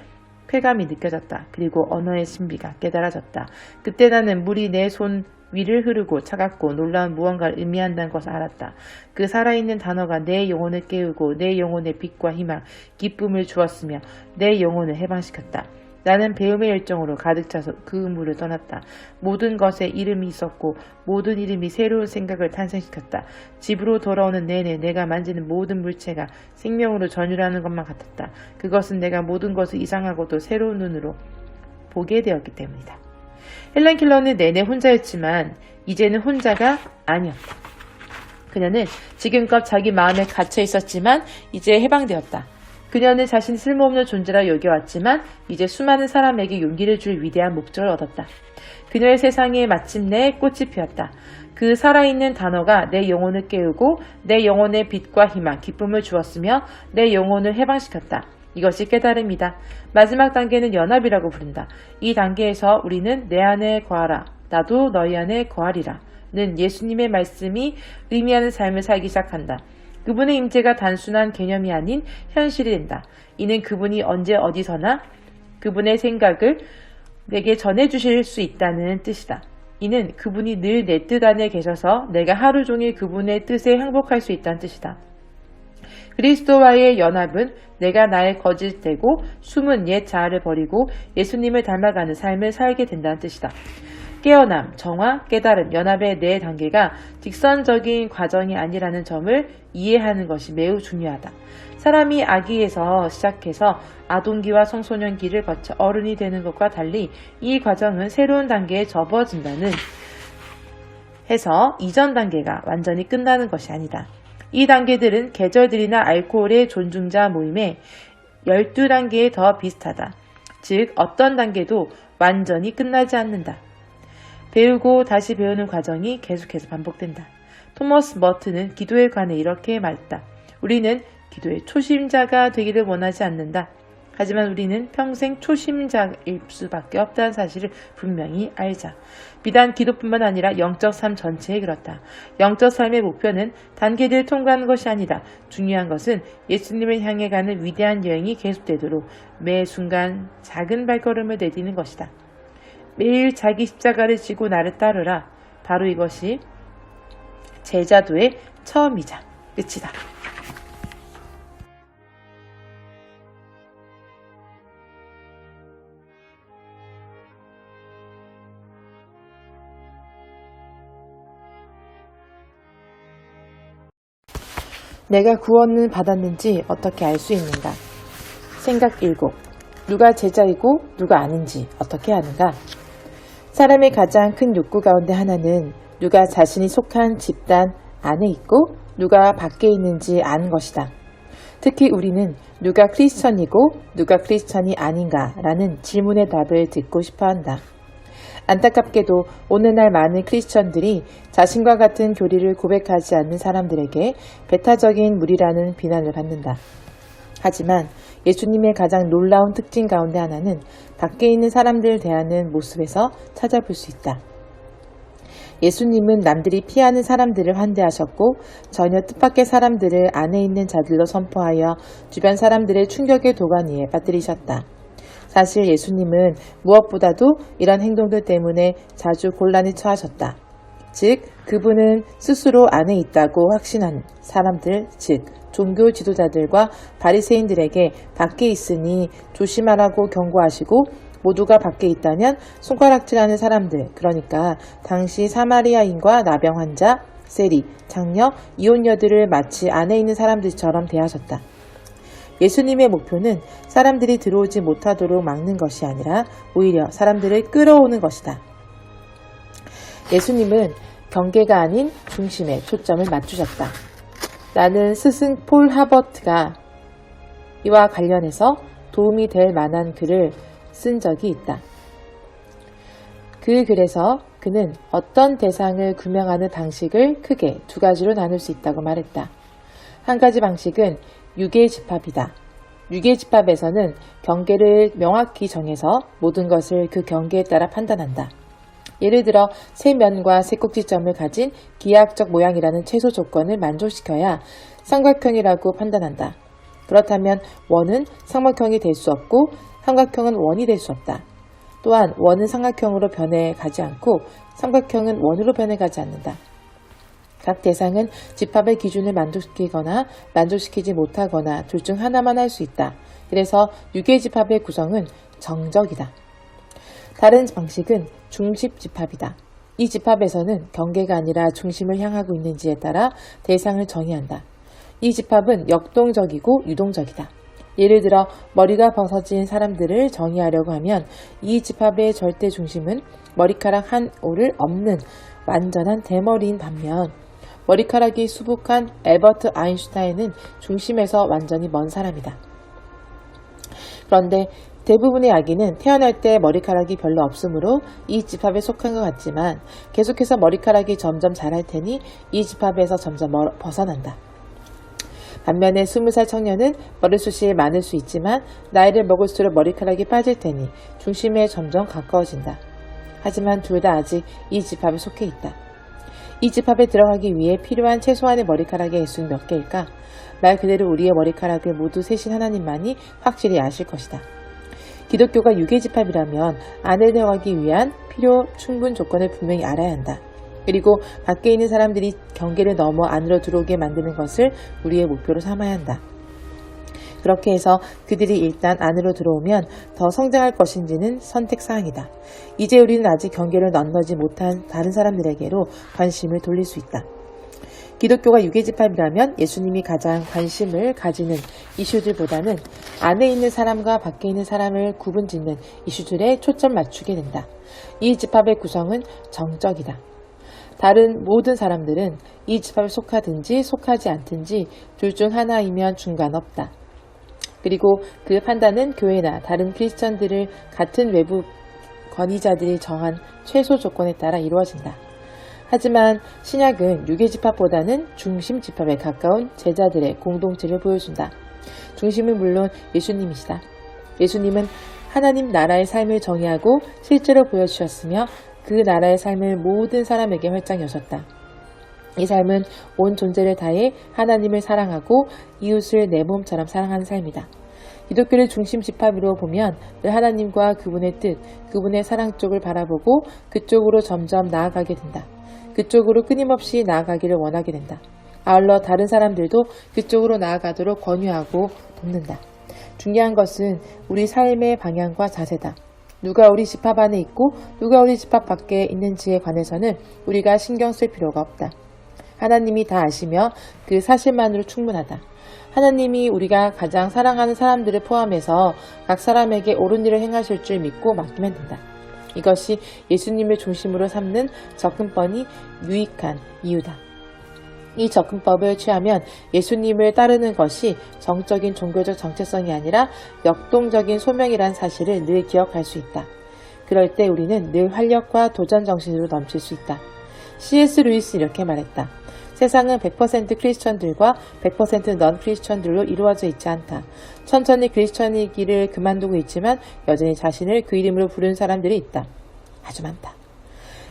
쾌감이 느껴졌다. 그리고 언어의 신비가 깨달아졌다. 그때 나는 물이 내 손 위를 흐르고 차갑고 놀라운 무언가를 의미한다는 것을 알았다. 그 살아있는 단어가 내 영혼을 깨우고 내 영혼의 빛과 희망, 기쁨을 주었으며 내 영혼을 해방시켰다. 나는 배움의 열정으로 가득 차서 그 우물을 떠났다. 모든 것에 이름이 있었고 모든 이름이 새로운 생각을 탄생시켰다. 집으로 돌아오는 내내 내가 만지는 모든 물체가 생명으로 전율하는 것만 같았다. 그것은 내가 모든 것을 이상하고도 새로운 눈으로 보게 되었기 때문이다. 헬렌 켈러는 내내 혼자였지만 이제는 혼자가 아니었다. 그녀는 지금껏 자기 마음에 갇혀 있었지만 이제 해방되었다. 그녀는 자신이 쓸모없는 존재라 여겨왔지만 이제 수많은 사람에게 용기를 줄 위대한 목적을 얻었다. 그녀의 세상에 마침내 꽃이 피었다. 그 살아있는 단어가 내 영혼을 깨우고 내 영혼의 빛과 희망, 기쁨을 주었으며 내 영혼을 해방시켰다. 이것이 깨달음이다. 마지막 단계는 연합이라고 부른다. 이 단계에서 우리는 내 안에 거하라. 나도 너희 안에 거하리라. 는 예수님의 말씀이 의미하는 삶을 살기 시작한다. 그분의 임재가 단순한 개념이 아닌 현실이 된다. 이는 그분이 언제 어디서나 그분의 생각을 내게 전해주실 수 있다는 뜻이다. 이는 그분이 늘 내 뜻 안에 계셔서 내가 하루 종일 그분의 뜻에 항복할 수 있다는 뜻이다. 그리스도와의 연합은 내가 나의 거짓되고 숨은 옛 자아를 버리고 예수님을 닮아가는 삶을 살게 된다는 뜻이다. 깨어남, 정화, 깨달음, 연합의 네 단계가 직선적인 과정이 아니라는 점을 이해하는 것이 매우 중요하다. 사람이 아기에서 시작해서 아동기와 청소년기를 거쳐 어른이 되는 것과 달리 이 과정은 새로운 단계에 접어진다는 해서 이전 단계가 완전히 끝나는 것이 아니다. 이 단계들은 계절들이나 알코올의 존중자 모임에 12단계에 더 비슷하다. 즉 어떤 단계도 완전히 끝나지 않는다. 배우고 다시 배우는 과정이 계속해서 반복된다. 토머스 머튼은 기도에 관해 이렇게 말했다. 우리는 기도의 초심자가 되기를 원하지 않는다. 하지만 우리는 평생 초심자일 수밖에 없다는 사실을 분명히 알자. 비단 기도뿐만 아니라 영적 삶 전체에 그렇다. 영적 삶의 목표는 단계들을 통과하는 것이 아니라 중요한 것은 예수님을 향해 가는 위대한 여행이 계속되도록 매 순간 작은 발걸음을 내디는 것이다. 매일 자기 십자가를 지고 나를 따르라. 바로 이것이 제자도의 처음이자 끝이다. 내가 구원을 받았는지 어떻게 알 수 있는가? 생각 7. 누가 제자이고 누가 아닌지 어떻게 아는가? 사람의 가장 큰 욕구 가운데 하나는 누가 자신이 속한 집단 안에 있고 누가 밖에 있는지 아는 것이다. 특히 우리는 누가 크리스천이고 누가 크리스천이 아닌가라는 질문의 답을 듣고 싶어 한다. 안타깝게도 오늘날 많은 크리스천들이 자신과 같은 교리를 고백하지 않는 사람들에게 배타적인 무리라는 비난을 받는다. 하지만 예수님의 가장 놀라운 특징 가운데 하나는 밖에 있는 사람들을 대하는 모습에서 찾아볼 수 있다. 예수님은 남들이 피하는 사람들을 환대하셨고 전혀 뜻밖의 사람들을 안에 있는 자들로 선포하여 주변 사람들의 충격의 도가니에 빠뜨리셨다. 사실 예수님은 무엇보다도 이런 행동들 때문에 자주 곤란에 처하셨다. 즉 그분은 스스로 안에 있다고 확신한 사람들, 즉 종교 지도자들과 바리새인들에게 밖에 있으니 조심하라고 경고하시고 모두가 밖에 있다면 손가락질하는 사람들, 그러니까 당시 사마리아인과 나병 환자, 세리, 장녀, 이혼녀들을 마치 안에 있는 사람들처럼 대하셨다. 예수님의 목표는 사람들이 들어오지 못하도록 막는 것이 아니라 오히려 사람들을 끌어오는 것이다. 예수님은 경계가 아닌 중심에 초점을 맞추셨다. 나는 스승 폴 하버트가 이와 관련해서 도움이 될 만한 글을 쓴 적이 있다. 그 글에서 그는 어떤 대상을 규명하는 방식을 크게 두 가지로 나눌 수 있다고 말했다. 한 가지 방식은 유계집합이다. 유계집합에서는 경계를 명확히 정해서 모든 것을 그 경계에 따라 판단한다. 예를 들어 세 면과 세 꼭지점을 가진 기하학적 모양이라는 최소 조건을 만족시켜야 삼각형이라고 판단한다. 그렇다면 원은 삼각형이 될 수 없고 삼각형은 원이 될 수 없다. 또한 원은 삼각형으로 변해가지 않고 삼각형은 원으로 변해가지 않는다. 각 대상은 집합의 기준을 만족시키거나 만족시키지 못하거나 둘 중 하나만 할 수 있다. 그래서 유괴집합의 구성은 정적이다. 다른 방식은 중심집합이다. 이 집합에서는 경계가 아니라 중심을 향하고 있는지에 따라 대상을 정의한다. 이 집합은 역동적이고 유동적이다. 예를 들어 머리가 벗어진 사람들을 정의하려고 하면 이 집합의 절대 중심은 머리카락 한 올을 없는 완전한 대머리인 반면 머리카락이 수북한 엘버트 아인슈타인은 중심에서 완전히 먼 사람이다. 그런데 대부분의 아기는 태어날 때 머리카락이 별로 없으므로 이 집합에 속한 것 같지만 계속해서 머리카락이 점점 자랄 테니 이 집합에서 점점 벗어난다. 반면에 20살 청년은 머리숱이 많을 수 있지만 나이를 먹을수록 머리카락이 빠질 테니 중심에 점점 가까워진다. 하지만 둘 다 아직 이 집합에 속해 있다. 이 집합에 들어가기 위해 필요한 최소한의 머리카락의 횟수는 몇 개일까? 말 그대로 우리의 머리카락을 모두 세신 하나님만이 확실히 아실 것이다. 기독교가 유괴집합이라면 안에 들어가기 위한 필요 충분 조건을 분명히 알아야 한다. 그리고 밖에 있는 사람들이 경계를 넘어 안으로 들어오게 만드는 것을 우리의 목표로 삼아야 한다. 그렇게 해서 그들이 일단 안으로 들어오면 더 성장할 것인지는 선택사항이다. 이제 우리는 아직 경계를 넘나지 못한 다른 사람들에게로 관심을 돌릴 수 있다. 기독교가 유괴집합이라면 예수님이 가장 관심을 가지는 이슈들보다는 안에 있는 사람과 밖에 있는 사람을 구분짓는 이슈들에 초점 맞추게 된다. 이 집합의 구성은 정적이다. 다른 모든 사람들은 이 집합에 속하든지 속하지 않든지 둘 중 하나이면 중간 없다. 그리고 그 판단은 교회나 다른 크리스천들을 같은 외부 권위자들이 정한 최소 조건에 따라 이루어진다. 하지만 신약은 유괴집합보다는 중심집합에 가까운 제자들의 공동체를 보여준다. 중심은 물론 예수님이시다. 예수님은 하나님 나라의 삶을 정의하고 실제로 보여주셨으며 그 나라의 삶을 모든 사람에게 활짝 여셨다. 이 삶은 온 존재를 다해 하나님을 사랑하고 이웃을 내 몸처럼 사랑하는 삶이다. 기독교를 중심 집합으로 보면 늘 하나님과 그분의 뜻, 그분의 사랑 쪽을 바라보고 그쪽으로 점점 나아가게 된다. 그쪽으로 끊임없이 나아가기를 원하게 된다. 아울러 다른 사람들도 그쪽으로 나아가도록 권유하고 돕는다. 중요한 것은 우리 삶의 방향과 자세다. 누가 우리 집합 안에 있고 누가 우리 집합 밖에 있는지에 관해서는 우리가 신경 쓸 필요가 없다. 하나님이 다 아시며 그 사실만으로 충분하다. 하나님이 우리가 가장 사랑하는 사람들을 포함해서 각 사람에게 옳은 일을 행하실 줄 믿고 맡기면 된다. 이것이 예수님을 중심으로 삼는 접근법이 유익한 이유다. 이 접근법을 취하면 예수님을 따르는 것이 정적인 종교적 정체성이 아니라 역동적인 소명이란 사실을 늘 기억할 수 있다. 그럴 때 우리는 늘 활력과 도전 정신으로 넘칠 수 있다. C.S. 루이스는 이렇게 말했다. 세상은 100% 크리스천들과 100% 넌 크리스천들로 이루어져 있지 않다. 천천히 크리스천의 길을 그만두고 있지만 여전히 자신을 그 이름으로 부르는 사람들이 있다. 아주 많다.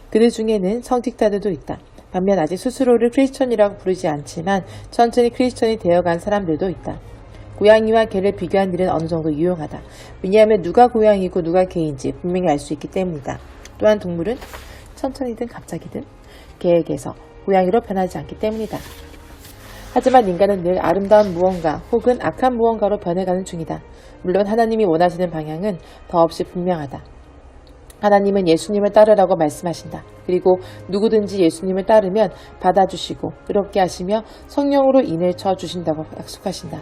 그들 중에는 성직자들도 있다. 반면 아직 스스로를 크리스천이라고 부르지 않지만 천천히 크리스천이 되어간 사람들도 있다. 고양이와 개를 비교한 일은 어느 정도 유용하다. 왜냐하면 누가 고양이고 누가 개인지 분명히 알 수 있기 때문이다. 또한 동물은 천천히든 갑자기든 개에게서 고양이로 변하지 않기 때문이다. 하지만 인간은 늘 아름다운 무언가 혹은 악한 무언가로 변해가는 중이다. 물론 하나님이 원하시는 방향은 더없이 분명하다. 하나님은 예수님을 따르라고 말씀하신다. 그리고 누구든지 예수님을 따르면 받아주시고 의롭게 하시며 성령으로 인을 쳐주신다고 약속하신다.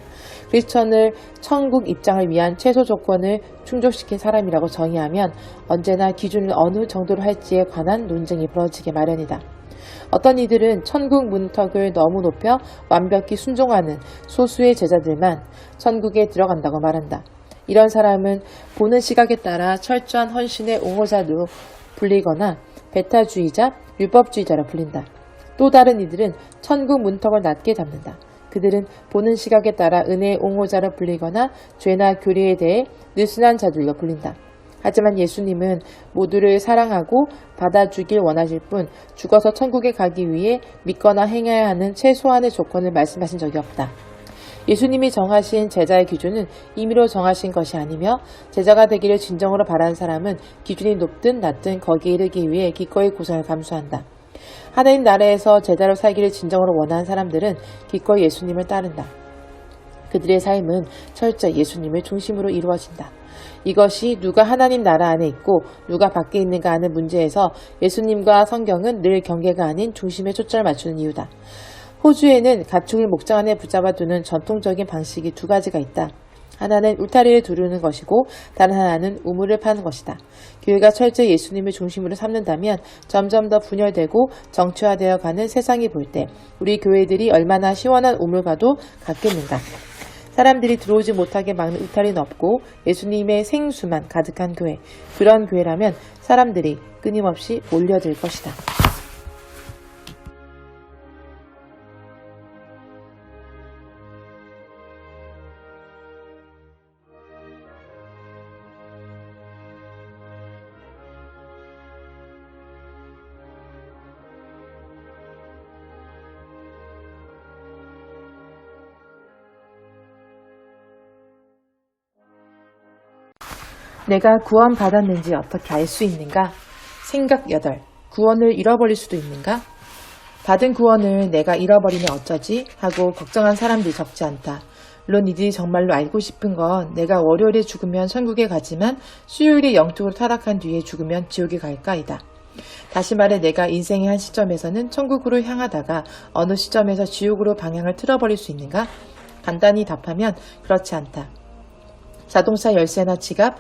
크리스천을 천국 입장을 위한 최소 조건을 충족시킨 사람이라고 정의하면 언제나 기준을 어느 정도로 할지에 관한 논쟁이 벌어지게 마련이다. 어떤 이들은 천국 문턱을 너무 높여 완벽히 순종하는 소수의 제자들만 천국에 들어간다고 말한다. 이런 사람은 보는 시각에 따라 철저한 헌신의 옹호자로 불리거나 배타주의자, 율법주의자로 불린다. 또 다른 이들은 천국 문턱을 낮게 잡는다. 그들은 보는 시각에 따라 은혜의 옹호자로 불리거나 죄나 교리에 대해 느슨한 자들로 불린다. 하지만 예수님은 모두를 사랑하고 받아주길 원하실 뿐 죽어서 천국에 가기 위해 믿거나 행해야 하는 최소한의 조건을 말씀하신 적이 없다. 예수님이 정하신 제자의 기준은 임의로 정하신 것이 아니며 제자가 되기를 진정으로 바라는 사람은 기준이 높든 낮든 거기에 이르기 위해 기꺼이 고생을 감수한다. 하나님 나라에서 제자로 살기를 진정으로 원하는 사람들은 기꺼이 예수님을 따른다. 그들의 삶은 철저히 예수님을 중심으로 이루어진다. 이것이 누가 하나님 나라 안에 있고 누가 밖에 있는가 하는 문제에서 예수님과 성경은 늘 경계가 아닌 중심에 초점을 맞추는 이유다. 호주에는 가축을 목장 안에 붙잡아 두는 전통적인 방식이 두 가지가 있다. 하나는 울타리를 두르는 것이고 다른 하나는 우물을 파는 것이다. 교회가 철저히 예수님을 중심으로 삼는다면 점점 더 분열되고 정치화되어 가는 세상이 볼 때 우리 교회들이 얼마나 시원한 우물과도 같겠는가. 사람들이 들어오지 못하게 막는 울타리는 없고 예수님의 생수만 가득한 교회. 그런 교회라면 사람들이 끊임없이 몰려들 것이다. 내가 구원받았는지 어떻게 알 수 있는가? 생각 8. 구원을 잃어버릴 수도 있는가? 받은 구원을 내가 잃어버리면 어쩌지? 하고 걱정한 사람들이 적지 않다. 물론 이들이 정말로 알고 싶은 건 내가 월요일에 죽으면 천국에 가지만 수요일에 영적으로 타락한 뒤에 죽으면 지옥에 갈까이다. 다시 말해 내가 인생의 한 시점에서는 천국으로 향하다가 어느 시점에서 지옥으로 방향을 틀어버릴 수 있는가? 간단히 답하면 그렇지 않다. 자동차 열쇠나 지갑,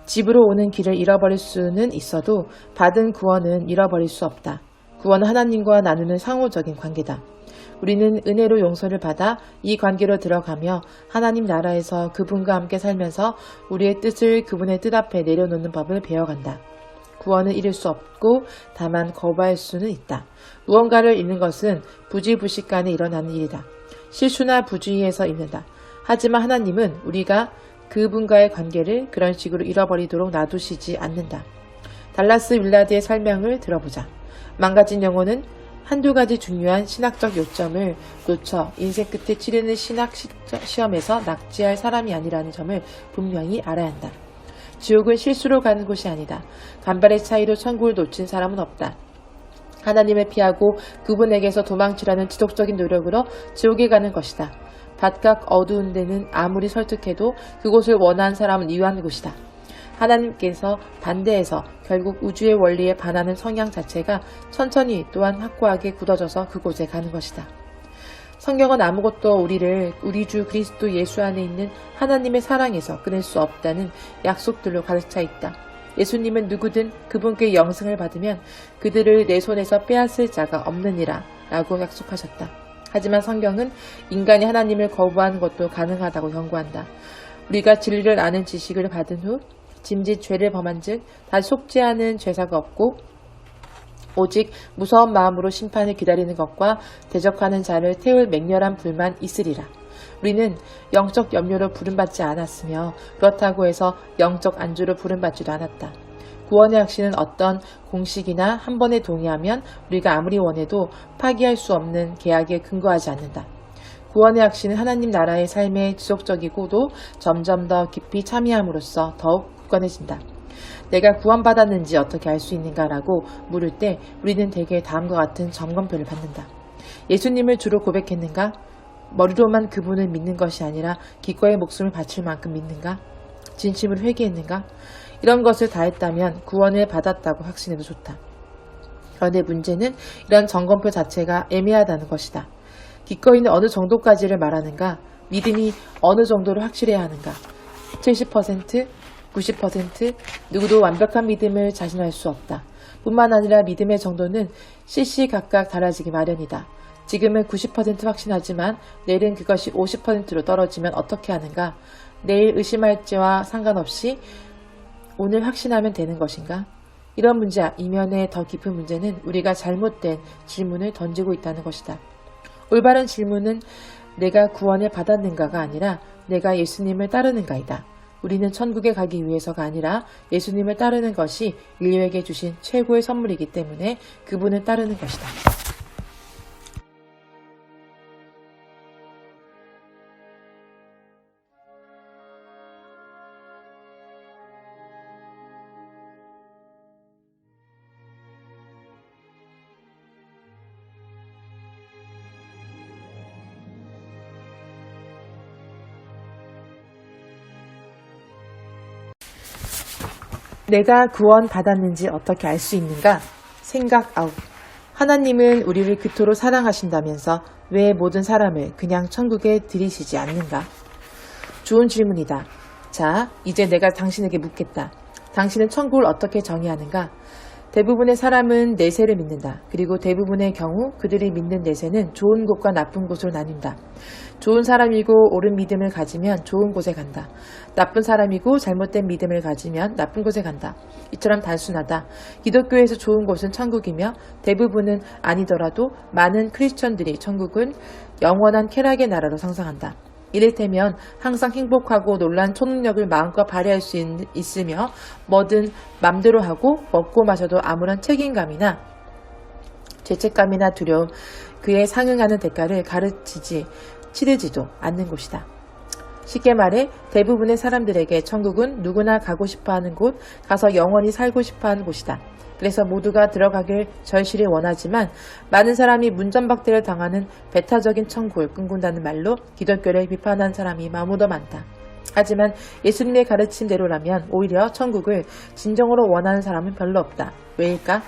집으로 오는 길을 잃어버릴 수는 있어도 받은 구원은 잃어버릴 수 없다. 구원은 하나님과 나누는 상호적인 관계다. 우리는 은혜로 용서를 받아 이 관계로 들어가며 하나님 나라에서 그분과 함께 살면서 우리의 뜻을 그분의 뜻 앞에 내려놓는 법을 배워간다. 구원은 잃을 수 없고 다만 거부할 수는 있다. 무언가를 잃는 것은 부지부식간에 일어나는 일이다. 실수나 부주의에서 잃는다. 하지만 하나님은 우리가 그분과의 관계를 그런 식으로 잃어버리도록 놔두시지 않는다. 달라스 윌라드의 설명을 들어보자. 망가진 영혼은 한두 가지 중요한 신학적 요점을 놓쳐 인생 끝에 치르는 신학 시험에서 낙지할 사람이 아니라는 점을 분명히 알아야 한다. 지옥은 실수로 가는 곳이 아니다. 간발의 차이로 천국을 놓친 사람은 없다. 하나님을 피하고 그분에게서 도망치려는 지속적인 노력으로 지옥에 가는 것이다. 바깥 어두운 데는 아무리 설득해도 그곳을 원하는 사람은 이유한 곳이다. 하나님께서 반대해서 결국 우주의 원리에 반하는 성향 자체가 천천히 또한 확고하게 굳어져서 그곳에 가는 것이다. 성경은 아무것도 우리를 우리 주 그리스도 예수 안에 있는 하나님의 사랑에서 끊을 수 없다는 약속들로 가득 차 있다. 예수님은 누구든 그분께 영생을 받으면 그들을 내 손에서 빼앗을 자가 없느니라 라고 약속하셨다. 하지만 성경은 인간이 하나님을 거부하는 것도 가능하다고 경고한다. 우리가 진리를 아는 지식을 받은 후 짐짓 죄를 범한 즉 다시 속죄하는 죄사가 없고 오직 무서운 마음으로 심판을 기다리는 것과 대적하는 자를 태울 맹렬한 불만 있으리라. 우리는 영적 염려로 부름받지 않았으며 그렇다고 해서 영적 안주로 부름받지도 않았다. 구원의 확신은 어떤 공식이나 한 번에 동의하면 우리가 아무리 원해도 파기할 수 없는 계약에 근거하지 않는다. 구원의 확신은 하나님 나라의 삶에 지속적이고도 점점 더 깊이 참여함으로써 더욱 굳건해진다. 내가 구원받았는지 어떻게 알 수 있는가라고 물을 때 우리는 대개 다음과 같은 점검표를 받는다. 예수님을 주로 고백했는가? 머리로만 그분을 믿는 것이 아니라 기꺼이 목숨을 바칠 만큼 믿는가? 진심으로 회개했는가? 이런 것을 다 했다면 구원을 받았다고 확신해도 좋다. 그런데 문제는 이런 점검표 자체가 애매하다는 것이다. 기꺼이는 어느 정도까지를 말하는가? 믿음이 어느 정도로 확실해야 하는가? 70%, 90%, 누구도 완벽한 믿음을 자신할 수 없다. 뿐만 아니라 믿음의 정도는 시시각각 달라지기 마련이다. 지금은 90% 확신하지만 내일은 그것이 50%로 떨어지면 어떻게 하는가? 내일 의심할지와 상관없이 오늘 확신하면 되는 것인가? 이런 문제 이면에 더 깊은 문제는 우리가 잘못된 질문을 던지고 있다는 것이다. 올바른 질문은 내가 구원을 받았는가가 아니라 내가 예수님을 따르는가이다. 우리는 천국에 가기 위해서가 아니라 예수님을 따르는 것이 인류에게 주신 최고의 선물이기 때문에 그분을 따르는 것이다. 내가 구원받았는지 어떻게 알 수 있는가? 생각 아웃. 하나님은 우리를 그토록 사랑하신다면서 왜 모든 사람을 그냥 천국에 들이시지 않는가? 좋은 질문이다. 자, 이제 내가 당신에게 묻겠다. 당신은 천국을 어떻게 정의하는가? 대부분의 사람은 내세를 믿는다. 그리고 대부분의 경우 그들이 믿는 내세는 좋은 곳과 나쁜 곳으로 나뉜다. 좋은 사람이고 옳은 믿음을 가지면 좋은 곳에 간다. 나쁜 사람이고 잘못된 믿음을 가지면 나쁜 곳에 간다. 이처럼 단순하다. 기독교에서 좋은 곳은 천국이며 대부분은 아니더라도 많은 크리스천들이 천국은 영원한 쾌락의 나라로 상상한다. 이를테면 항상 행복하고 놀란 초능력을 마음껏 발휘할 수 있으며 뭐든 맘대로 하고 먹고 마셔도 아무런 책임감이나 죄책감이나 두려움, 그에 상응하는 대가를 치르지도 않는 곳이다. 쉽게 말해 대부분의 사람들에게 천국은 누구나 가고 싶어하는 곳, 가서 영원히 살고 싶어하는 곳이다. 그래서 모두가 들어가길 절실히 원하지만 많은 사람이 문전박대를 당하는 배타적인 천국을 꿈꾼다는 말로 기독교를 비판한 사람이 너무도 많다. 하지만 예수님의 가르침대로라면 오히려 천국을 진정으로 원하는 사람은 별로 없다. 왜일까?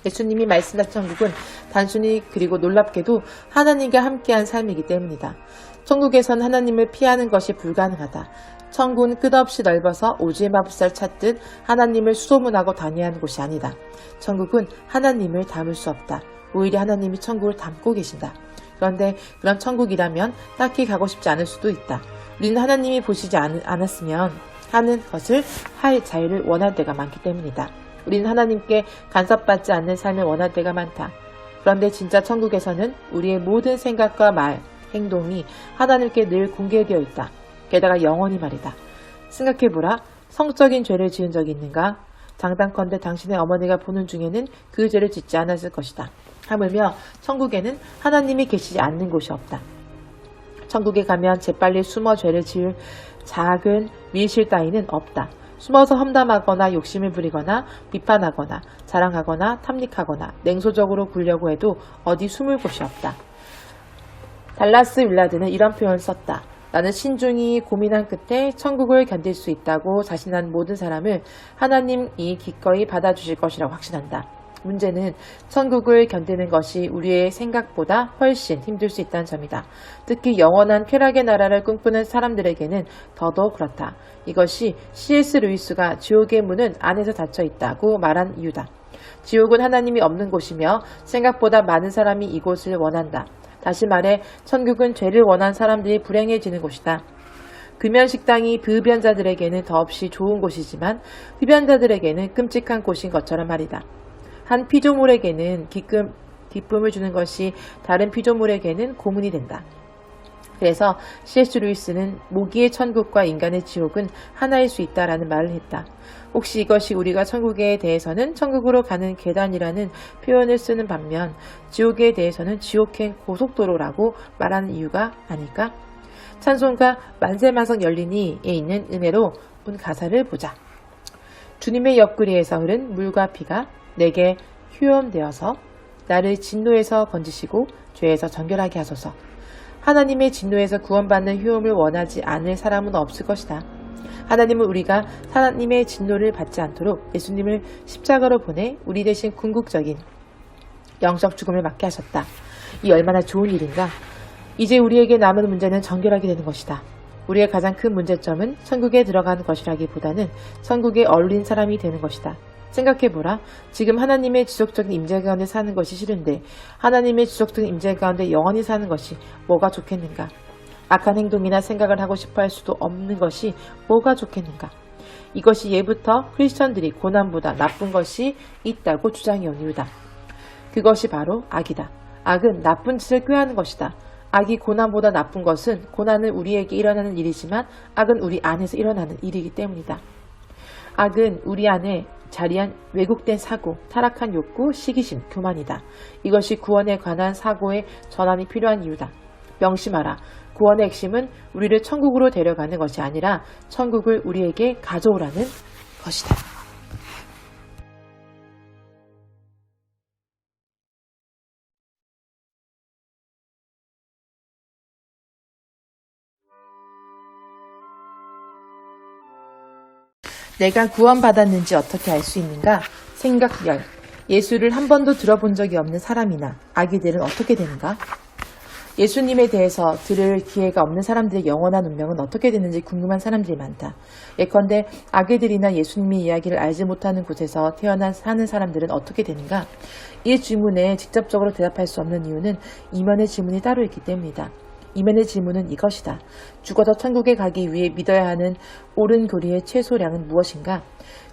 예수님이 말씀하신 천국은 단순히 그리고 놀랍게도 하나님과 함께한 삶이기 때문이다. 천국에선 하나님을 피하는 것이 불가능하다. 천국은 끝없이 넓어서 오즈의 마법사를 찾듯 하나님을 수소문하고 다녀야 하는 곳이 아니다. 천국은 하나님을 담을 수 없다. 오히려 하나님이 천국을 담고 계신다. 그런데 그런 천국이라면 딱히 가고 싶지 않을 수도 있다. 우리는 하나님이 보시지 않았으면 하는 것을 할 자유를 원할 때가 많기 때문이다. 우리는 하나님께 간섭받지 않는 삶을 원할 때가 많다. 그런데 진짜 천국에서는 우리의 모든 생각과 말, 행동이 하나님께 늘 공개되어 있다. 게다가 영원히 말이다. 생각해보라. 성적인 죄를 지은 적이 있는가? 장단컨대 당신의 어머니가 보는 중에는 그 죄를 짓지 않았을 것이다. 하물며 천국에는 하나님이 계시지 않는 곳이 없다. 천국에 가면 재빨리 숨어 죄를 지을 작은 밀실 따위는 없다. 숨어서 험담하거나 욕심을 부리거나 비판하거나 자랑하거나 탐닉하거나 냉소적으로 굴려고 해도 어디 숨을 곳이 없다. 달라스 윌라드는 이런 표현을 썼다. 나는 신중히 고민한 끝에 천국을 견딜 수 있다고 자신한 모든 사람을 하나님이 기꺼이 받아주실 것이라고 확신한다. 문제는 천국을 견디는 것이 우리의 생각보다 훨씬 힘들 수 있다는 점이다. 특히 영원한 쾌락의 나라를 꿈꾸는 사람들에게는 더더욱 그렇다. 이것이 C.S. 루이스가 지옥의 문은 안에서 닫혀 있다고 말한 이유다. 지옥은 하나님이 없는 곳이며 생각보다 많은 사람이 이곳을 원한다. 다시 말해 천국은 죄를 원한 사람들이 불행해지는 곳이다. 금연식당이 비흡연자들에게는 더없이 좋은 곳이지만 흡연자들에게는 끔찍한 곳인 것처럼 말이다. 한 피조물에게는 기쁨을 주는 것이 다른 피조물에게는 고문이 된다. 그래서 C.S. 루이스는 모기의 천국과 인간의 지옥은 하나일 수 있다라는 말을 했다. 혹시 이것이 우리가 천국에 대해서는 천국으로 가는 계단이라는 표현을 쓰는 반면 지옥에 대해서는 지옥행 고속도로라고 말하는 이유가 아닐까? 찬송가 만세만성 열리니에 있는 은혜로 본 가사를 보자. 주님의 옆구리에서 흐른 물과 피가 내게 휴엄되어서 나를 진노에서 건지시고 죄에서 정결하게 하소서. 하나님의 진노에서 구원받는 휴엄을 원하지 않을 사람은 없을 것이다. 하나님은 우리가 하나님의 진노를 받지 않도록 예수님을 십자가로 보내 우리 대신 궁극적인 영적 죽음을 맞게 하셨다. 이 얼마나 좋은 일인가? 이제 우리에게 남은 문제는 정결하게 되는 것이다. 우리의 가장 큰 문제점은 천국에 들어가는 것이라기보다는 천국에 어울린 사람이 되는 것이다. 생각해보라. 지금 하나님의 지속적인 임재 가운데 사는 것이 싫은데 하나님의 지속적인 임재 가운데 영원히 사는 것이 뭐가 좋겠는가? 악한 행동이나 생각을 하고 싶어 할 수도 없는 것이 뭐가 좋겠는가? 이것이 예부터 크리스천들이 고난보다 나쁜 것이 있다고 주장해온 이유다. 그것이 바로 악이다. 악은 나쁜 짓을 꾀하는 것이다. 악이 고난보다 나쁜 것은 고난은 우리에게 일어나는 일이지만 악은 우리 안에서 일어나는 일이기 때문이다. 악은 우리 안에 자리한 왜곡된 사고, 타락한 욕구, 시기심, 교만이다. 이것이 구원에 관한 사고의 전환이 필요한 이유다. 명심하라. 구원의 핵심은 우리를 천국으로 데려가는 것이 아니라 천국을 우리에게 가져오라는 것이다. 내가 구원받았는지 어떻게 알 수 있는가? 생각 열. 예수를 한 번도 들어본 적이 없는 사람이나 아기들은 어떻게 되는가? 예수님에 대해서 들을 기회가 없는 사람들의 영원한 운명은 어떻게 되는지 궁금한 사람들이 많다. 예컨대 아기들이나 예수님의 이야기를 알지 못하는 곳에서 태어난 사는 사람들은 어떻게 되는가? 이 질문에 직접적으로 대답할 수 없는 이유는 이면의 질문이 따로 있기 때문이다. 이면의 질문은 이것이다. 죽어서 천국에 가기 위해 믿어야 하는 옳은 교리의 최소량은 무엇인가?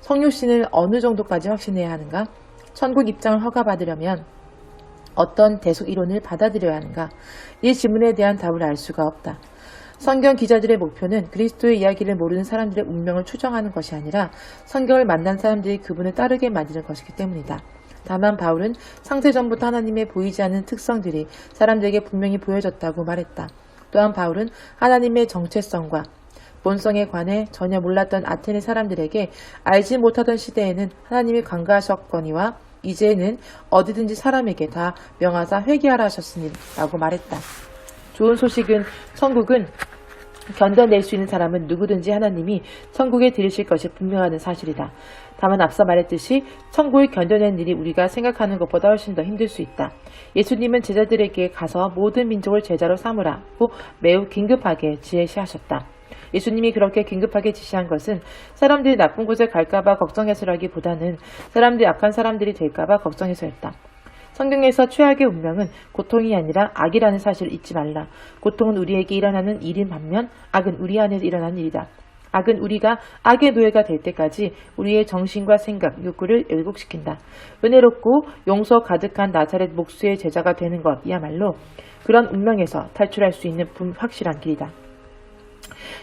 성육신을 어느 정도까지 확신해야 하는가? 천국 입장을 허가받으려면 어떤 대속 이론을 받아들여야 하는가? 이 질문에 대한 답을 알 수가 없다. 성경 기자들의 목표는 그리스도의 이야기를 모르는 사람들의 운명을 추정하는 것이 아니라 성경을 만난 사람들이 그분을 따르게 만드는 것이기 때문이다. 다만 바울은 창세전부터 하나님의 보이지 않는 특성들이 사람들에게 분명히 보여졌다고 말했다. 또한 바울은 하나님의 정체성과 본성에 관해 전혀 몰랐던 아테네 사람들에게 알지 못하던 시대에는 하나님이 관가하셨거니와 이제는 어디든지 사람에게 다 명하사 회개하라 하셨으니 라고 말했다. 좋은 소식은 천국은 견뎌낼 수 있는 사람은 누구든지 하나님이 천국에 들이실 것이 분명하다는 사실이다. 다만 앞서 말했듯이 천국을 견뎌낸 일이 우리가 생각하는 것보다 훨씬 더 힘들 수 있다. 예수님은 제자들에게 가서 모든 민족을 제자로 삼으라고 매우 긴급하게 지시하셨다. 예수님이 그렇게 긴급하게 지시한 것은 사람들이 나쁜 곳에 갈까봐 걱정해서라기보다는 사람들이 악한 사람들이 될까봐 걱정해서였다. 성경에서 최악의 운명은 고통이 아니라 악이라는 사실을 잊지 말라. 고통은 우리에게 일어나는 일인 반면 악은 우리 안에서 일어나는 일이다. 악은 우리가 악의 노예가 될 때까지 우리의 정신과 생각, 욕구를 왜곡시킨다. 은혜롭고 용서 가득한 나사렛 목수의 제자가 되는 것이야말로 그런 운명에서 탈출할 수 있는 확실한 길이다.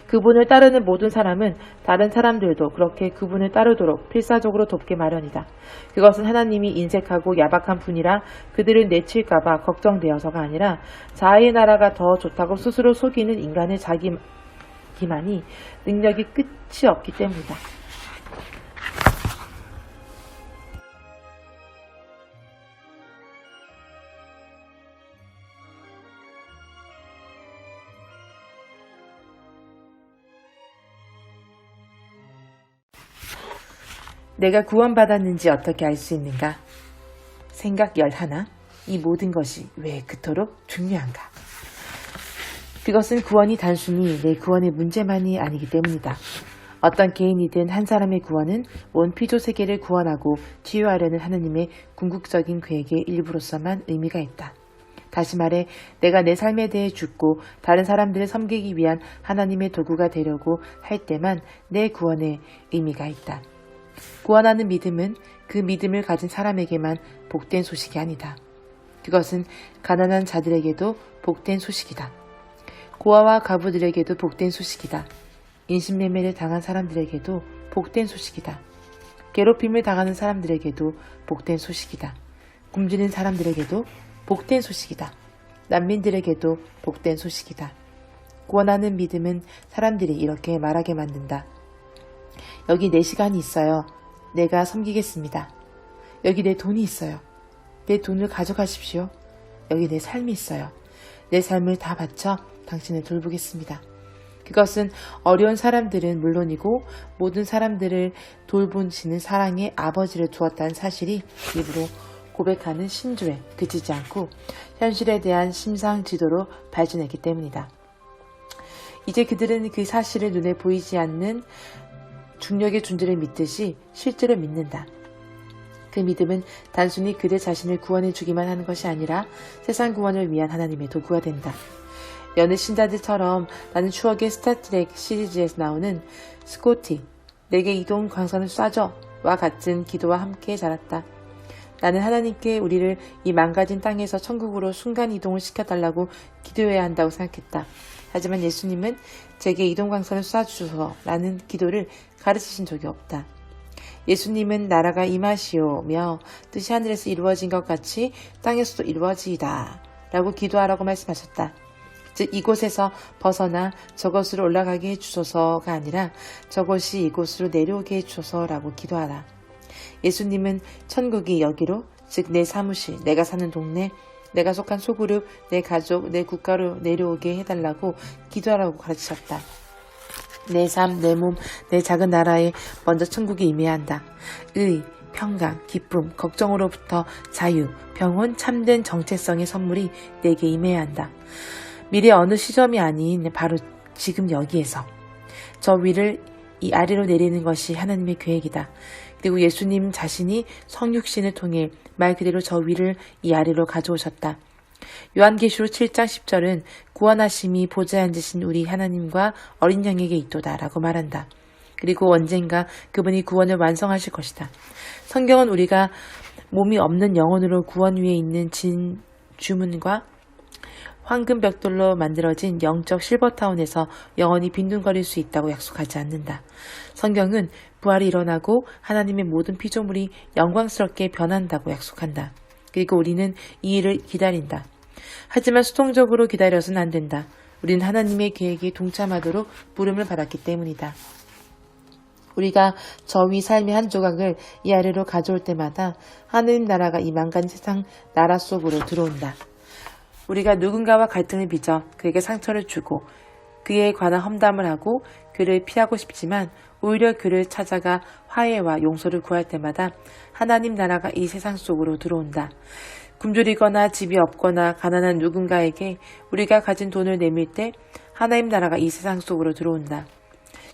그분을 따르는 모든 사람은 다른 사람들도 그렇게 그분을 따르도록 필사적으로 돕게 마련이다. 그것은 하나님이 인색하고 야박한 분이라 그들을 내칠까봐 걱정되어서가 아니라 자아의 나라가 더 좋다고 스스로 속이는 인간의 자기만이 능력이 끝이 없기 때문이다. 내가 구원받았는지 어떻게 알 수 있는가? 생각 11. 이 모든 것이 왜 그토록 중요한가? 그것은 구원이 단순히 내 구원의 문제만이 아니기 때문이다. 어떤 개인이든 한 사람의 구원은 온 피조 세계를 구원하고 치유하려는 하나님의 궁극적인 계획의 일부로서만 의미가 있다. 다시 말해 내가 내 삶에 대해 죽고 다른 사람들을 섬기기 위한 하나님의 도구가 되려고 할 때만 내 구원에 의미가 있다. 구원하는 믿음은 그 믿음을 가진 사람에게만 복된 소식이 아니다. 그것은 가난한 자들에게도 복된 소식이다. 고아와 가부들에게도 복된 소식이다. 인신매매를 당한 사람들에게도 복된 소식이다. 괴롭힘을 당하는 사람들에게도 복된 소식이다. 굶주린 사람들에게도 복된 소식이다. 난민들에게도 복된 소식이다. 구원하는 믿음은 사람들이 이렇게 말하게 만든다. 여기 내 시간이 있어요. 내가 섬기겠습니다. 여기 내 돈이 있어요. 내 돈을 가져가십시오. 여기 내 삶이 있어요. 내 삶을 다 바쳐 당신을 돌보겠습니다. 그것은 어려운 사람들은 물론이고 모든 사람들을 돌보시는 사랑의 아버지를 두었다는 사실이 입으로 고백하는 신조에 그치지 않고 현실에 대한 심상 지도로 발전했기 때문이다. 이제 그들은 그 사실을 눈에 보이지 않는 중력의 존재를 믿듯이 실제로 믿는다. 그 믿음은 단순히 그들 자신을 구원해 주기만 하는 것이 아니라 세상 구원을 위한 하나님의 도구가 된다. 여느 신자들처럼 나는 추억의 스타트렉 시리즈에서 나오는 스코티, 내게 이동 광선을 쏴줘 와 같은 기도와 함께 자랐다. 나는 하나님께 우리를 이 망가진 땅에서 천국으로 순간 이동을 시켜달라고 기도해야 한다고 생각했다. 하지만 예수님은 제게 이동 광선을 쏴주소서라는 기도를 가르치신 적이 없다. 예수님은 나라가 임하시오며 뜻이 하늘에서 이루어진 것 같이 땅에서도 이루어지이다 라고 기도하라고 말씀하셨다. 즉 이곳에서 벗어나 저곳으로 올라가게 해주소서가 아니라 저곳이 이곳으로 내려오게 해주소서라고 기도하라. 예수님은 천국이 여기로, 즉 내 사무실, 내가 사는 동네, 내가 속한 소그룹, 내 가족, 내 국가로 내려오게 해달라고 기도하라고 가르치셨다. 내 삶, 내 몸, 내 작은 나라에 먼저 천국이 임해야 한다. 의, 평강, 기쁨, 걱정으로부터 자유, 평온, 참된 정체성의 선물이 내게 임해야 한다. 미래 어느 시점이 아닌 바로 지금 여기에서 저 위를 이 아래로 내리는 것이 하나님의 계획이다. 그리고 예수님 자신이 성육신을 통해 말 그대로 저 위를 이 아래로 가져오셨다. 요한계시록 7장 10절은 구원하심이 보좌에 앉으신 우리 하나님과 어린 양에게 있도다 라고 말한다. 그리고 언젠가 그분이 구원을 완성하실 것이다. 성경은 우리가 몸이 없는 영혼으로 구원 위에 있는 진 주문과 황금 벽돌로 만들어진 영적 실버타운에서 영원히 빈둥거릴 수 있다고 약속하지 않는다. 성경은 부활이 일어나고 하나님의 모든 피조물이 영광스럽게 변한다고 약속한다. 그리고 우리는 이 일을 기다린다. 하지만 수동적으로 기다려서는 안 된다. 우리는 하나님의 계획에 동참하도록 부름을 받았기 때문이다. 우리가 저 위 삶의 한 조각을 이 아래로 가져올 때마다 하느님 나라가 이 망간 세상 나라 속으로 들어온다. 우리가 누군가와 갈등을 빚어 그에게 상처를 주고 그에 관한 험담을 하고 그를 피하고 싶지만 오히려 그를 찾아가 화해와 용서를 구할 때마다 하나님 나라가 이 세상 속으로 들어온다. 굶주리거나 집이 없거나 가난한 누군가에게 우리가 가진 돈을 내밀 때 하나님 나라가 이 세상 속으로 들어온다.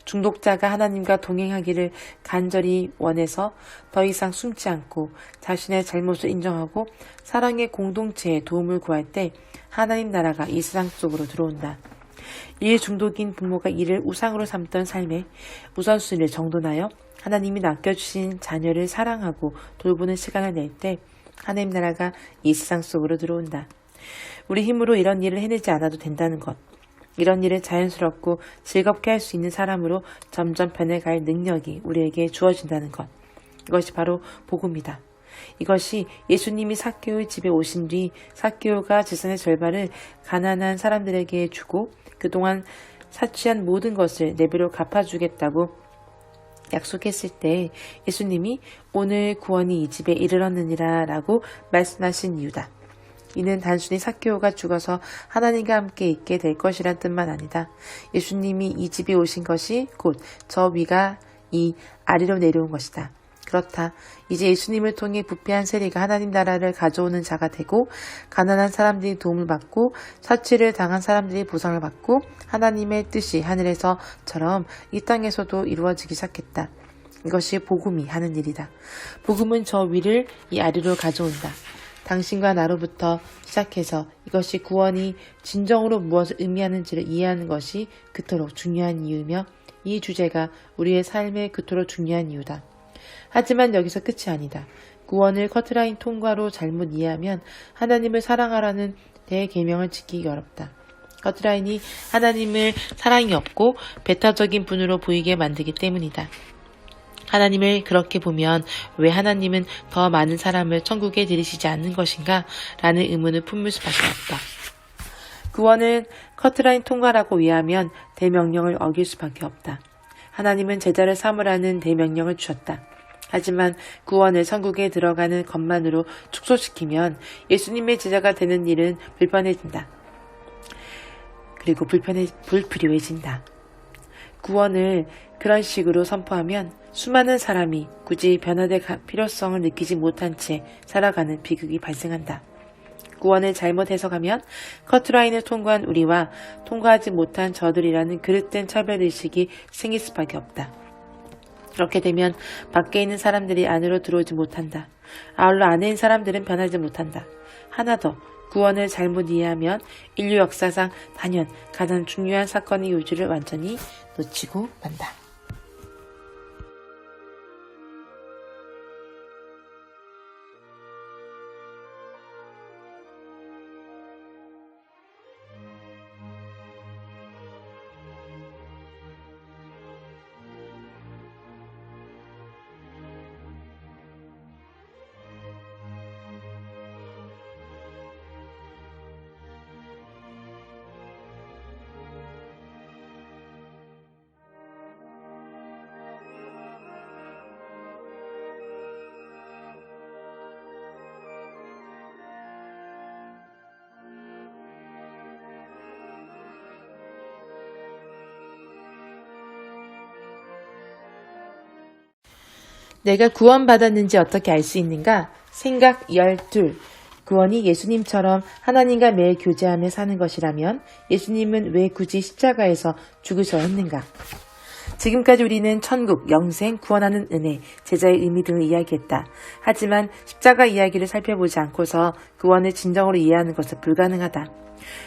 중독자가 하나님과 동행하기를 간절히 원해서 더 이상 숨지 않고 자신의 잘못을 인정하고 사랑의 공동체에 도움을 구할 때 하나님 나라가 이 세상 속으로 들어온다. 일 중독인 부모가 이를 우상으로 삼던 삶에 우선순위를 정돈하여 하나님이 맡겨주신 자녀를 사랑하고 돌보는 시간을 낼 때 하나님 나라가 이 세상 속으로 들어온다. 우리 힘으로 이런 일을 해내지 않아도 된다는 것. 이런 일을 자연스럽고 즐겁게 할 수 있는 사람으로 점점 변해갈 능력이 우리에게 주어진다는 것. 이것이 바로 복음이다. 이것이 예수님이 삭개오의 집에 오신 뒤 삭개오가 재산의 절반을 가난한 사람들에게 주고 그동안 사취한 모든 것을 네 배로 갚아주겠다고 약속했을 때 예수님이 오늘 구원이 이 집에 이르렀느니라 라고 말씀하신 이유다. 이는 단순히 삭개오가 죽어서 하나님과 함께 있게 될 것이란 뜻만 아니다. 예수님이 이 집에 오신 것이 곧 저 위가 이 아래로 내려온 것이다. 그렇다. 이제 예수님을 통해 부패한 세리가 하나님 나라를 가져오는 자가 되고 가난한 사람들이 도움을 받고 사치를 당한 사람들이 보상을 받고 하나님의 뜻이 하늘에서처럼 이 땅에서도 이루어지기 시작했다. 이것이 복음이 하는 일이다. 복음은 저 위를 이 아래로 가져온다. 당신과 나로부터 시작해서 이것이 구원이 진정으로 무엇을 의미하는지를 이해하는 것이 그토록 중요한 이유이며 이 주제가 우리의 삶에 그토록 중요한 이유다. 하지만 여기서 끝이 아니다. 구원을 커트라인 통과로 잘못 이해하면 하나님을 사랑하라는 대계명을 지키기 어렵다. 커트라인이 하나님을 사랑이 없고 배타적인 분으로 보이게 만들기 때문이다. 하나님을 그렇게 보면 왜 하나님은 더 많은 사람을 천국에 들이시지 않는 것인가? 라는 의문을 품을 수밖에 없다. 구원은 커트라인 통과라고 이해하면 대명령을 어길 수밖에 없다. 하나님은 제자를 삼으라는 대명령을 주셨다. 하지만 구원을 천국에 들어가는 것만으로 축소시키면 예수님의 제자가 되는 일은 불편해진다. 그리고 불필요해진다. 구원을 그런 식으로 선포하면 수많은 사람이 굳이 변화될 필요성을 느끼지 못한 채 살아가는 비극이 발생한다. 구원을 잘못 해석하면 커트라인을 통과한 우리와 통과하지 못한 저들이라는 그릇된 차별의식이 생길 수밖에 없다. 그렇게 되면 밖에 있는 사람들이 안으로 들어오지 못한다. 아울러 안에 있는 사람들은 변하지 못한다. 하나 더, 구원을 잘못 이해하면 인류 역사상 단연 가장 중요한 사건의 요지를 완전히 놓치고 만다. 내가 구원받았는지 어떻게 알 수 있는가? 생각 12. 구원이 예수님처럼 하나님과 매일 교제하며 사는 것이라면 예수님은 왜 굳이 십자가에서 죽으셔야 했는가? 지금까지 우리는 천국, 영생, 구원하는 은혜, 제자의 의미 등을 이야기했다. 하지만 십자가 이야기를 살펴보지 않고서 구원을 진정으로 이해하는 것은 불가능하다.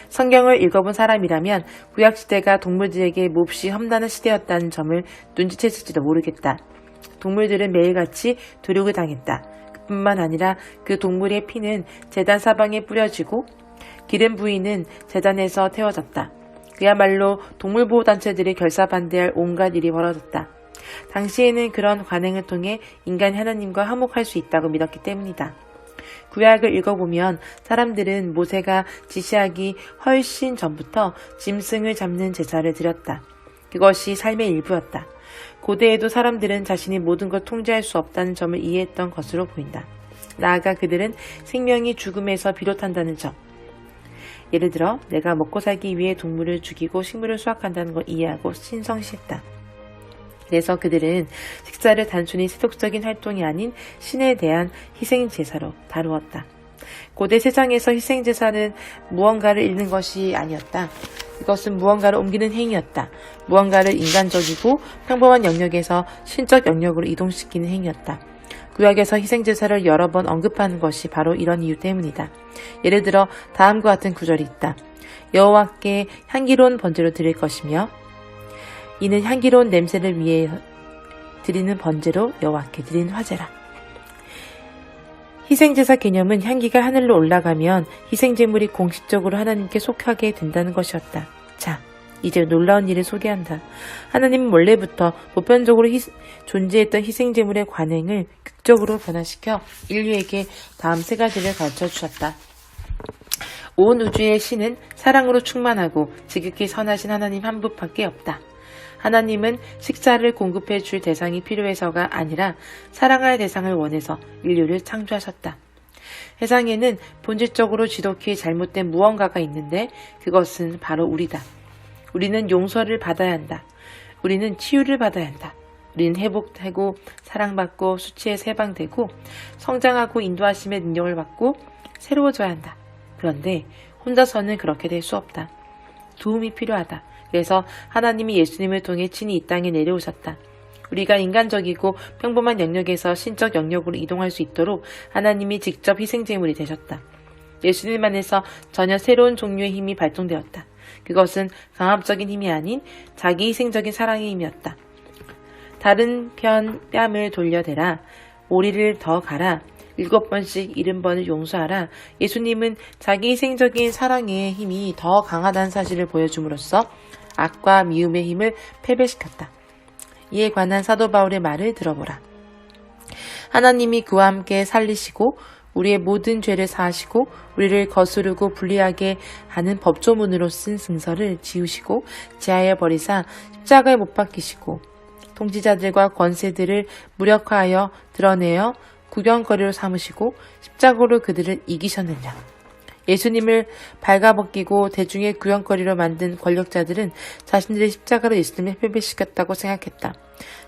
성경을 읽어본 사람이라면 구약시대가 동물들에게 몹시 험난한 시대였다는 점을 눈치챘을지도 모르겠다. 동물들은 매일같이 도륙을 당했다. 그뿐만 아니라 그 동물의 피는 제단 사방에 뿌려지고 기름 부위는 제단에서 태워졌다. 그야말로 동물보호단체들이 결사반대할 온갖 일이 벌어졌다. 당시에는 그런 관행을 통해 인간이 하나님과 화목할 수 있다고 믿었기 때문이다. 구약을 읽어보면 사람들은 모세가 지시하기 훨씬 전부터 짐승을 잡는 제사를 드렸다. 그것이 삶의 일부였다. 고대에도 사람들은 자신이 모든 걸 통제할 수 없다는 점을 이해했던 것으로 보인다. 나아가 그들은 생명이 죽음에서 비롯한다는 점. 예를 들어 내가 먹고 살기 위해 동물을 죽이고 식물을 수확한다는 걸 이해하고 신성시했다. 그래서 그들은 식사를 단순히 세속적인 활동이 아닌 신에 대한 희생제사로 다루었다. 고대 세상에서 희생제사는 무언가를 잃는 것이 아니었다. 그것은 무언가를 옮기는 행위였다. 무언가를 인간적이고 평범한 영역에서 신적 영역으로 이동시키는 행위였다. 구약에서 희생제사를 여러 번 언급하는 것이 바로 이런 이유 때문이다. 예를 들어 다음과 같은 구절이 있다. 여호와께 향기로운 번제로 드릴 것이며 이는 향기로운 냄새를 위해 드리는 번제로 여호와께 드리는 화제라. 희생제사 개념은 향기가 하늘로 올라가면 희생제물이 공식적으로 하나님께 속하게 된다는 것이었다. 자, 이제 놀라운 일을 소개한다. 하나님은 원래부터 보편적으로 존재했던 희생제물의 관행을 극적으로 변화시켜 인류에게 다음 세 가지를 가르쳐 주셨다. 온 우주의 신은 사랑으로 충만하고 지극히 선하신 하나님 한 분밖에 없다. 하나님은 식사를 공급해 줄 대상이 필요해서가 아니라 사랑할 대상을 원해서 인류를 창조하셨다. 세상에는 본질적으로 지독히 잘못된 무언가가 있는데 그것은 바로 우리다. 우리는 용서를 받아야 한다. 우리는 치유를 받아야 한다. 우리는 회복되고 사랑받고 수치에서 해방되고 성장하고 인도하심의 능력을 받고 새로워져야 한다. 그런데 혼자서는 그렇게 될 수 없다. 도움이 필요하다. 그래서 하나님이 예수님을 통해 친히 이 땅에 내려오셨다. 우리가 인간적이고 평범한 영역에서 신적 영역으로 이동할 수 있도록 하나님이 직접 희생제물이 되셨다. 예수님 안에서 전혀 새로운 종류의 힘이 발동되었다. 그것은 강압적인 힘이 아닌 자기 희생적인 사랑의 힘이었다. 다른 편 뺨을 돌려대라. 오리를 더 가라. 7번씩 70번을 용서하라. 예수님은 자기 희생적인 사랑의 힘이 더 강하다는 사실을 보여줌으로써 악과 미움의 힘을 패배시켰다. 이에 관한 사도 바울의 말을 들어보라. 하나님이 그와 함께 살리시고 우리의 모든 죄를 사하시고 우리를 거스르고 불리하게 하는 법조문으로 쓴 증서를 지우시고 제하여 버리사 십자가에 못 박히시고 통치자들과 권세들을 무력화하여 드러내어 구경거리로 삼으시고 십자가로 그들을 이기셨느냐. 예수님을 발가벗기고 대중의 구경거리로 만든 권력자들은 자신들의 십자가로 예수님을 패배시켰다고 생각했다.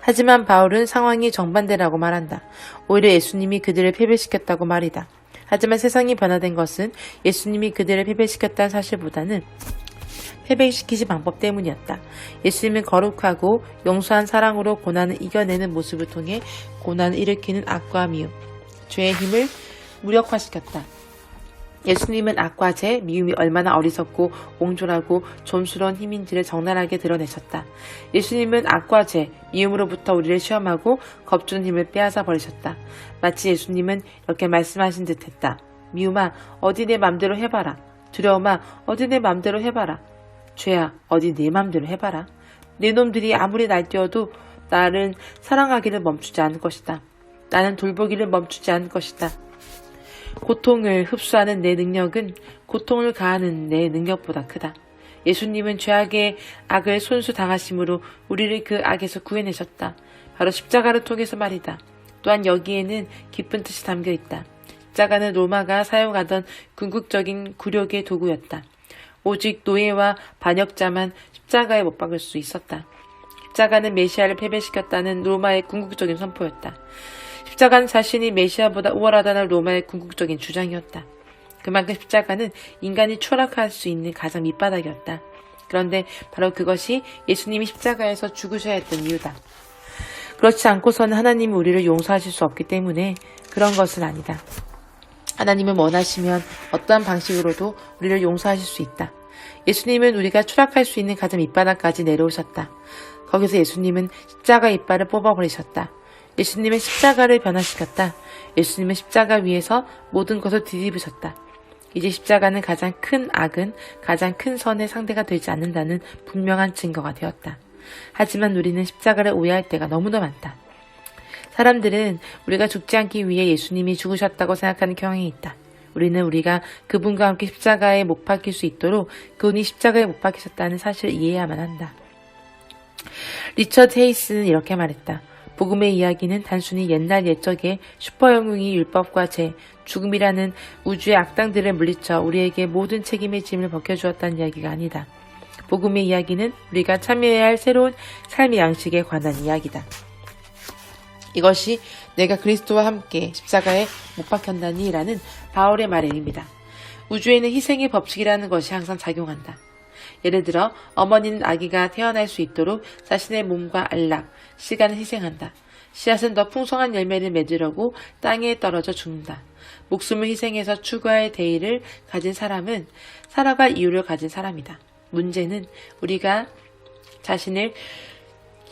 하지만 바울은 상황이 정반대라고 말한다. 오히려 예수님이 그들을 패배시켰다고 말이다. 하지만 세상이 변화된 것은 예수님이 그들을 패배시켰다는 사실보다는 패배시키신 방법 때문이었다. 예수님은 거룩하고 용서한 사랑으로 고난을 이겨내는 모습을 통해 고난을 일으키는 악과 미움, 죄의 힘을 무력화시켰다. 예수님은 악과 죄, 미움이 얼마나 어리석고 옹졸하고 좀스러운 힘인지를 적나라하게 드러내셨다. 예수님은 악과 죄, 미움으로부터 우리를 시험하고 겁주는 힘을 빼앗아 버리셨다. 마치 예수님은 이렇게 말씀하신 듯 했다. 미움아, 어디 내 맘대로 해봐라. 두려움아, 어디 내 맘대로 해봐라. 죄야, 어디 내 맘대로 해봐라. 내 놈들이 아무리 날뛰어도 나를 사랑하기를 멈추지 않을 것이다. 나는 돌보기를 멈추지 않을 것이다. 고통을 흡수하는 내 능력은 고통을 가하는 내 능력보다 크다. 예수님은 죄악의 악을 손수 당하심으로 우리를 그 악에서 구해내셨다. 바로 십자가를 통해서 말이다. 또한 여기에는 깊은 뜻이 담겨 있다. 십자가는 로마가 사용하던 궁극적인 굴욕의 도구였다. 오직 노예와 반역자만 십자가에 못 박을 수 있었다. 십자가는 메시아를 패배시켰다는 로마의 궁극적인 선포였다. 십자가는 자신이 메시아보다 우월하다는 로마의 궁극적인 주장이었다. 그만큼 십자가는 인간이 추락할 수 있는 가장 밑바닥이었다. 그런데 바로 그것이 예수님이 십자가에서 죽으셔야 했던 이유다. 그렇지 않고서는 하나님이 우리를 용서하실 수 없기 때문에 그런 것은 아니다. 하나님은 원하시면 어떠한 방식으로도 우리를 용서하실 수 있다. 예수님은 우리가 추락할 수 있는 가장 밑바닥까지 내려오셨다. 거기서 예수님은 십자가 이빨을 뽑아버리셨다. 예수님은 십자가를 변화시켰다. 예수님은 십자가 위에서 모든 것을 뒤집으셨다. 이제 십자가는 가장 큰 악은 가장 큰 선의 상대가 되지 않는다는 분명한 증거가 되었다. 하지만 우리는 십자가를 오해할 때가 너무나 많다. 사람들은 우리가 죽지 않기 위해 예수님이 죽으셨다고 생각하는 경향이 있다. 우리는 우리가 그분과 함께 십자가에 못 박힐 수 있도록 그분이 십자가에 못 박히셨다는 사실을 이해해야만 한다. 리처드 헤이스는 이렇게 말했다. 복음의 이야기는 단순히 옛날 옛적의 슈퍼영웅이 율법과 죄, 죽음이라는 우주의 악당들을 물리쳐 우리에게 모든 책임의 짐을 벗겨주었다는 이야기가 아니다. 복음의 이야기는 우리가 참여해야 할 새로운 삶의 양식에 관한 이야기다. 이것이 내가 그리스도와 함께 십자가에 못 박혔나니 라는 바울의 말의 의미다. 우주에는 희생의 법칙이라는 것이 항상 작용한다. 예를 들어 어머니는 아기가 태어날 수 있도록 자신의 몸과 안락, 시간을 희생한다. 씨앗은 더 풍성한 열매를 맺으려고 땅에 떨어져 죽는다. 목숨을 희생해서 추구할 대의를 가진 사람은 살아갈 이유를 가진 사람이다. 문제는 우리가 자신을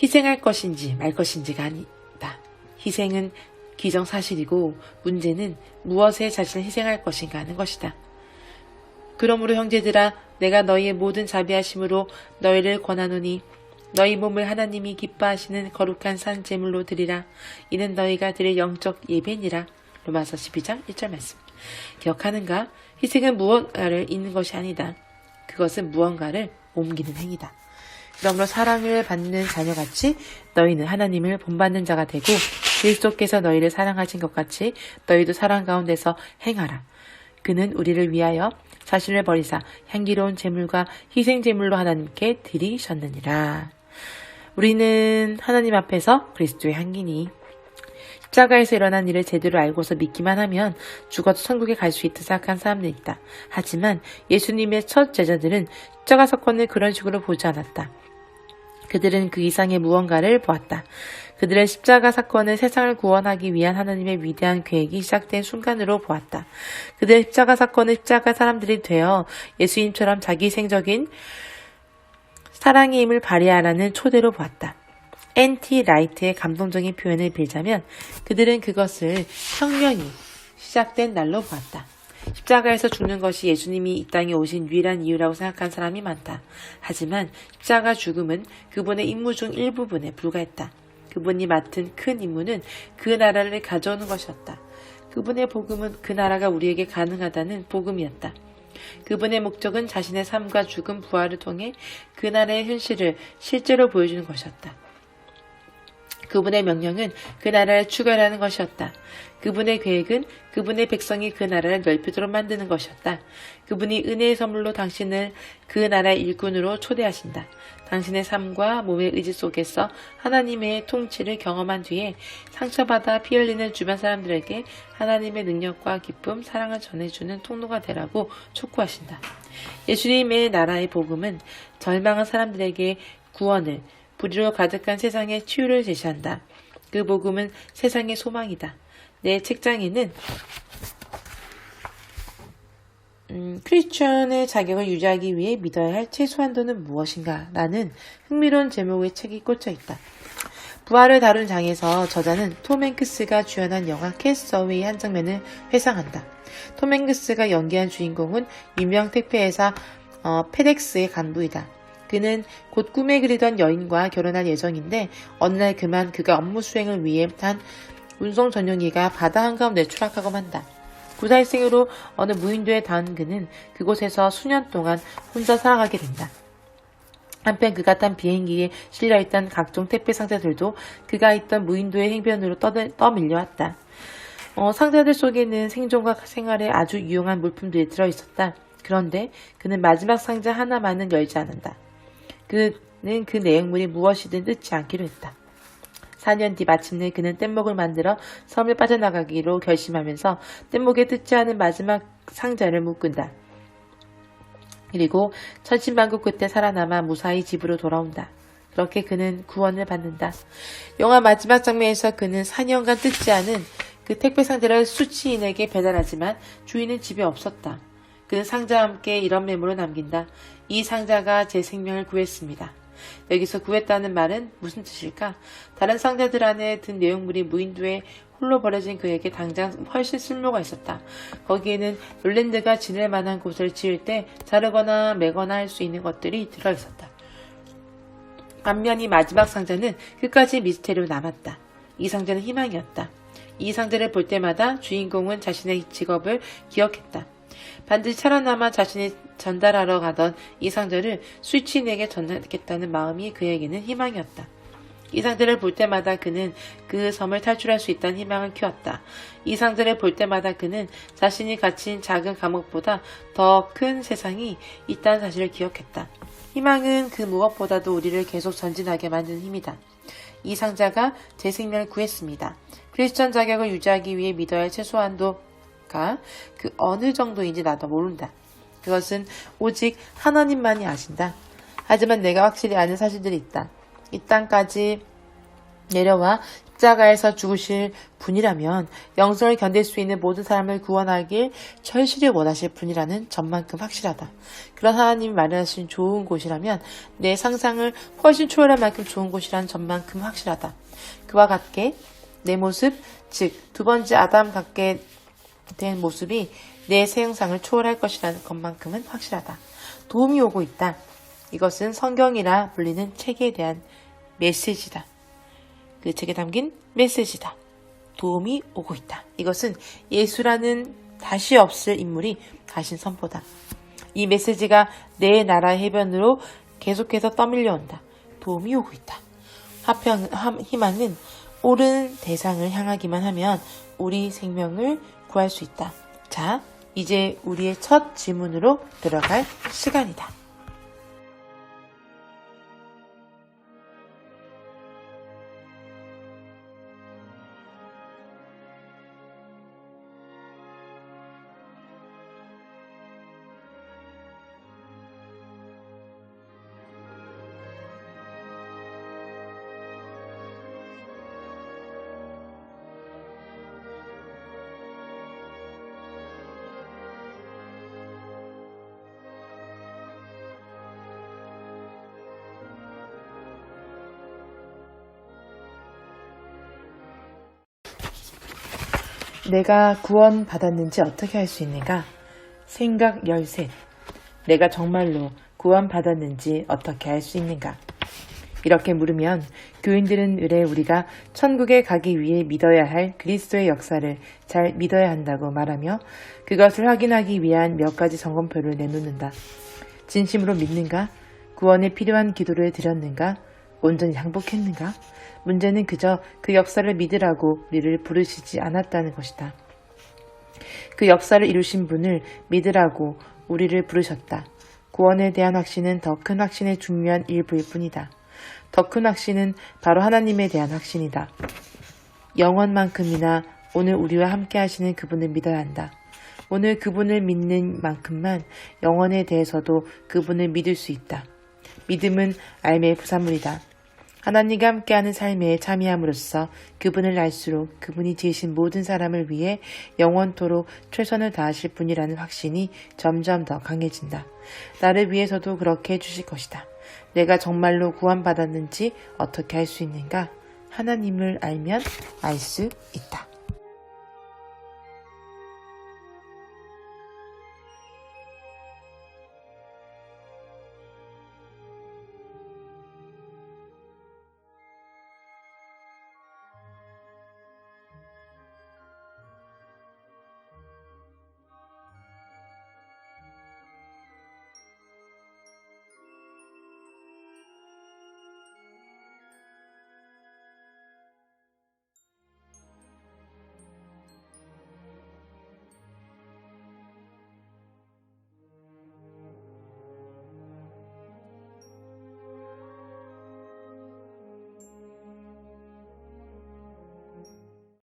희생할 것인지 말 것인지가 아니다. 희생은 기정사실이고 문제는 무엇에 자신을 희생할 것인가 하는 것이다. 그러므로 형제들아 내가 너희의 모든 자비하심으로 너희를 권하노니 너희 몸을 하나님이 기뻐하시는 거룩한 산 제물로 드리라. 이는 너희가 드릴 영적 예배니라. 로마서 12장 1절 말씀. 기억하는가? 희생은 무언가를 잇는 것이 아니다. 그것은 무언가를 옮기는 행위다. 그러므로 사랑을 받는 자녀같이 너희는 하나님을 본받는 자가 되고 그리스도께서 너희를 사랑하신 것 같이 너희도 사랑 가운데서 행하라. 그는 우리를 위하여 자신을 버리사 향기로운 제물과 희생 제물로 하나님께 드리셨느니라. 우리는 하나님 앞에서 그리스도의 향기니 십자가에서 일어난 일을 제대로 알고서 믿기만 하면 죽어도 천국에 갈 수 있다 생각한 사람들이 있다. 하지만 예수님의 첫 제자들은 십자가 사건을 그런 식으로 보지 않았다. 그들은 그 이상의 무언가를 보았다. 그들은 십자가 사건을 세상을 구원하기 위한 하나님의 위대한 계획이 시작된 순간으로 보았다. 그들은 십자가 사건을 십자가 사람들이 되어 예수님처럼 자기생적인 사랑의 힘을 발휘하라는 초대로 보았다. 앤티 라이트의 감동적인 표현을 빌자면 그들은 그것을 혁명이 시작된 날로 보았다. 십자가에서 죽는 것이 예수님이 이 땅에 오신 유일한 이유라고 생각한 사람이 많다. 하지만 십자가 죽음은 그분의 임무 중 일부분에 불과했다. 그분이 맡은 큰 임무는 그 나라를 가져오는 것이었다. 그분의 복음은 그 나라가 우리에게 가능하다는 복음이었다. 그분의 목적은 자신의 삶과 죽음, 부활을 통해 그 나라의 현실을 실제로 보여주는 것이었다. 그분의 명령은 그 나라를 추구하라는 것이었다. 그분의 계획은 그분의 백성이 그 나라를 넓히도록 만드는 것이었다. 그분이 은혜의 선물로 당신을 그 나라의 일꾼으로 초대하신다. 당신의 삶과 몸의 의지 속에서 하나님의 통치를 경험한 뒤에 상처받아 피 흘리는 주변 사람들에게 하나님의 능력과 기쁨, 사랑을 전해주는 통로가 되라고 촉구하신다. 예수님의 나라의 복음은 절망한 사람들에게 구원을, 불의로 가득한 세상의 치유를 제시한다. 그 복음은 세상의 소망이다. 내 책장에는 크리스천의 자격을 유지하기 위해 믿어야 할 최소한도는 무엇인가? 라는 흥미로운 제목의 책이 꽂혀 있다. 부활을 다룬 장에서 저자는 톰 행크스가 주연한 영화 캐스터웨이의 한 장면을 회상한다. 톰 행크스가 연기한 주인공은 유명 택배회사 페덱스의 간부이다. 그는 곧 꿈에 그리던 여인과 결혼할 예정인데 어느 날 그만 그가 업무 수행을 위해 한 운송 전용기가 바다 한가운데 추락하고 만다. 구사일생으로 어느 무인도에 닿은 그는 그곳에서 수년 동안 혼자 살아가게 된다. 한편 그가 탄 비행기에 실려있던 각종 택배 상자들도 그가 있던 무인도의 해변으로 떠밀려왔다. 상자들 속에는 생존과 생활에 아주 유용한 물품들이 들어있었다. 그런데 그는 마지막 상자 하나만은 열지 않는다. 그는 그 내용물이 무엇이든 뜯지 않기로 했다. 4년 뒤 마침내 그는 뗏목을 만들어 섬을 빠져나가기로 결심하면서 뗏목에 뜯지 않은 마지막 상자를 묶은다. 그리고 천신만고 끝에 살아남아 무사히 집으로 돌아온다. 그렇게 그는 구원을 받는다. 영화 마지막 장면에서 그는 4년간 뜯지 않은 그 택배 상자를 수치인에게 배달하지만 주인은 집에 없었다. 그는 상자와 함께 이런 메모를 남긴다. 이 상자가 제 생명을 구했습니다. 여기서 구했다는 말은 무슨 뜻일까? 다른 상자들 안에 든 내용물이 무인도에 홀로 버려진 그에게 당장 훨씬 쓸모가 있었다. 거기에는 롤랜드가 지낼 만한 곳을 지을 때 자르거나 매거나 할 수 있는 것들이 들어있었다. 반면 이 마지막 상자는 끝까지 미스테리로 남았다. 이 상자는 희망이었다. 이 상자를 볼 때마다 주인공은 자신의 직업을 기억했다. 반드시 살아남아 자신이 전달하러 가던 이 상자를 스위치인에게 전달하겠다는 마음이 그에게는 희망이었다. 이 상자를 볼 때마다 그는 그 섬을 탈출할 수 있다는 희망을 키웠다. 이 상자를 볼 때마다 그는 자신이 갇힌 작은 감옥보다 더 큰 세상이 있다는 사실을 기억했다. 희망은 그 무엇보다도 우리를 계속 전진하게 만드는 힘이다. 이 상자가 제 생명을 구했습니다. 크리스천 자격을 유지하기 위해 믿어야 할 최소한도가 그 어느 정도인지 나도 모른다. 그것은 오직 하나님만이 아신다. 하지만 내가 확실히 아는 사실들이 있다. 이 땅까지 내려와 십자가에서 죽으실 분이라면 영생을 견딜 수 있는 모든 사람을 구원하길 절실히 원하실 분이라는 점만큼 확실하다. 그런 하나님이 마련하신 좋은 곳이라면 내 상상을 훨씬 초월할 만큼 좋은 곳이라는 점만큼 확실하다. 그와 같게 내 모습, 즉 두 번째 아담 같게 된 모습이 내 새 형상을 초월할 것이라는 것만큼은 확실하다. 도움이 오고 있다. 이것은 성경이라 불리는 책에 대한 메시지다. 그 책에 담긴 메시지다. 도움이 오고 있다. 이것은 예수라는 다시 없을 인물이 하신 선포다. 이 메시지가 내 나라의 해변으로 계속해서 떠밀려온다. 도움이 오고 있다. 희망은 옳은 대상을 향하기만 하면 우리 생명을 구할 수 있다. 자, 이제 우리의 첫 질문으로 들어갈 시간이다. 내가 구원받았는지 어떻게 할 수 있는가? 생각 13. 내가 정말로 구원받았는지 어떻게 할 수 있는가? 이렇게 물으면 교인들은 의뢰 우리가 천국에 가기 위해 믿어야 할 그리스도의 역사를 잘 믿어야 한다고 말하며 그것을 확인하기 위한 몇 가지 점검표를 내놓는다. 진심으로 믿는가? 구원에 필요한 기도를 드렸는가? 온전히 항복했는가? 문제는 그저 그 역사를 믿으라고 우리를 부르시지 않았다는 것이다. 그 역사를 이루신 분을 믿으라고 우리를 부르셨다. 구원에 대한 확신은 더 큰 확신의 중요한 일부일 뿐이다. 더 큰 확신은 바로 하나님에 대한 확신이다. 영원만큼이나 오늘 우리와 함께 하시는 그분을 믿어야 한다. 오늘 그분을 믿는 만큼만 영원에 대해서도 그분을 믿을 수 있다. 믿음은 알매의 부산물이다. 하나님과 함께하는 삶에 참여함으로써 그분을 알수록 그분이 지으신 모든 사람을 위해 영원토록 최선을 다하실 분이라는 확신이 점점 더 강해진다. 나를 위해서도 그렇게 해주실 것이다. 내가 정말로 구원받았는지 어떻게 할 수 있는가? 하나님을 알면 알 수 있다.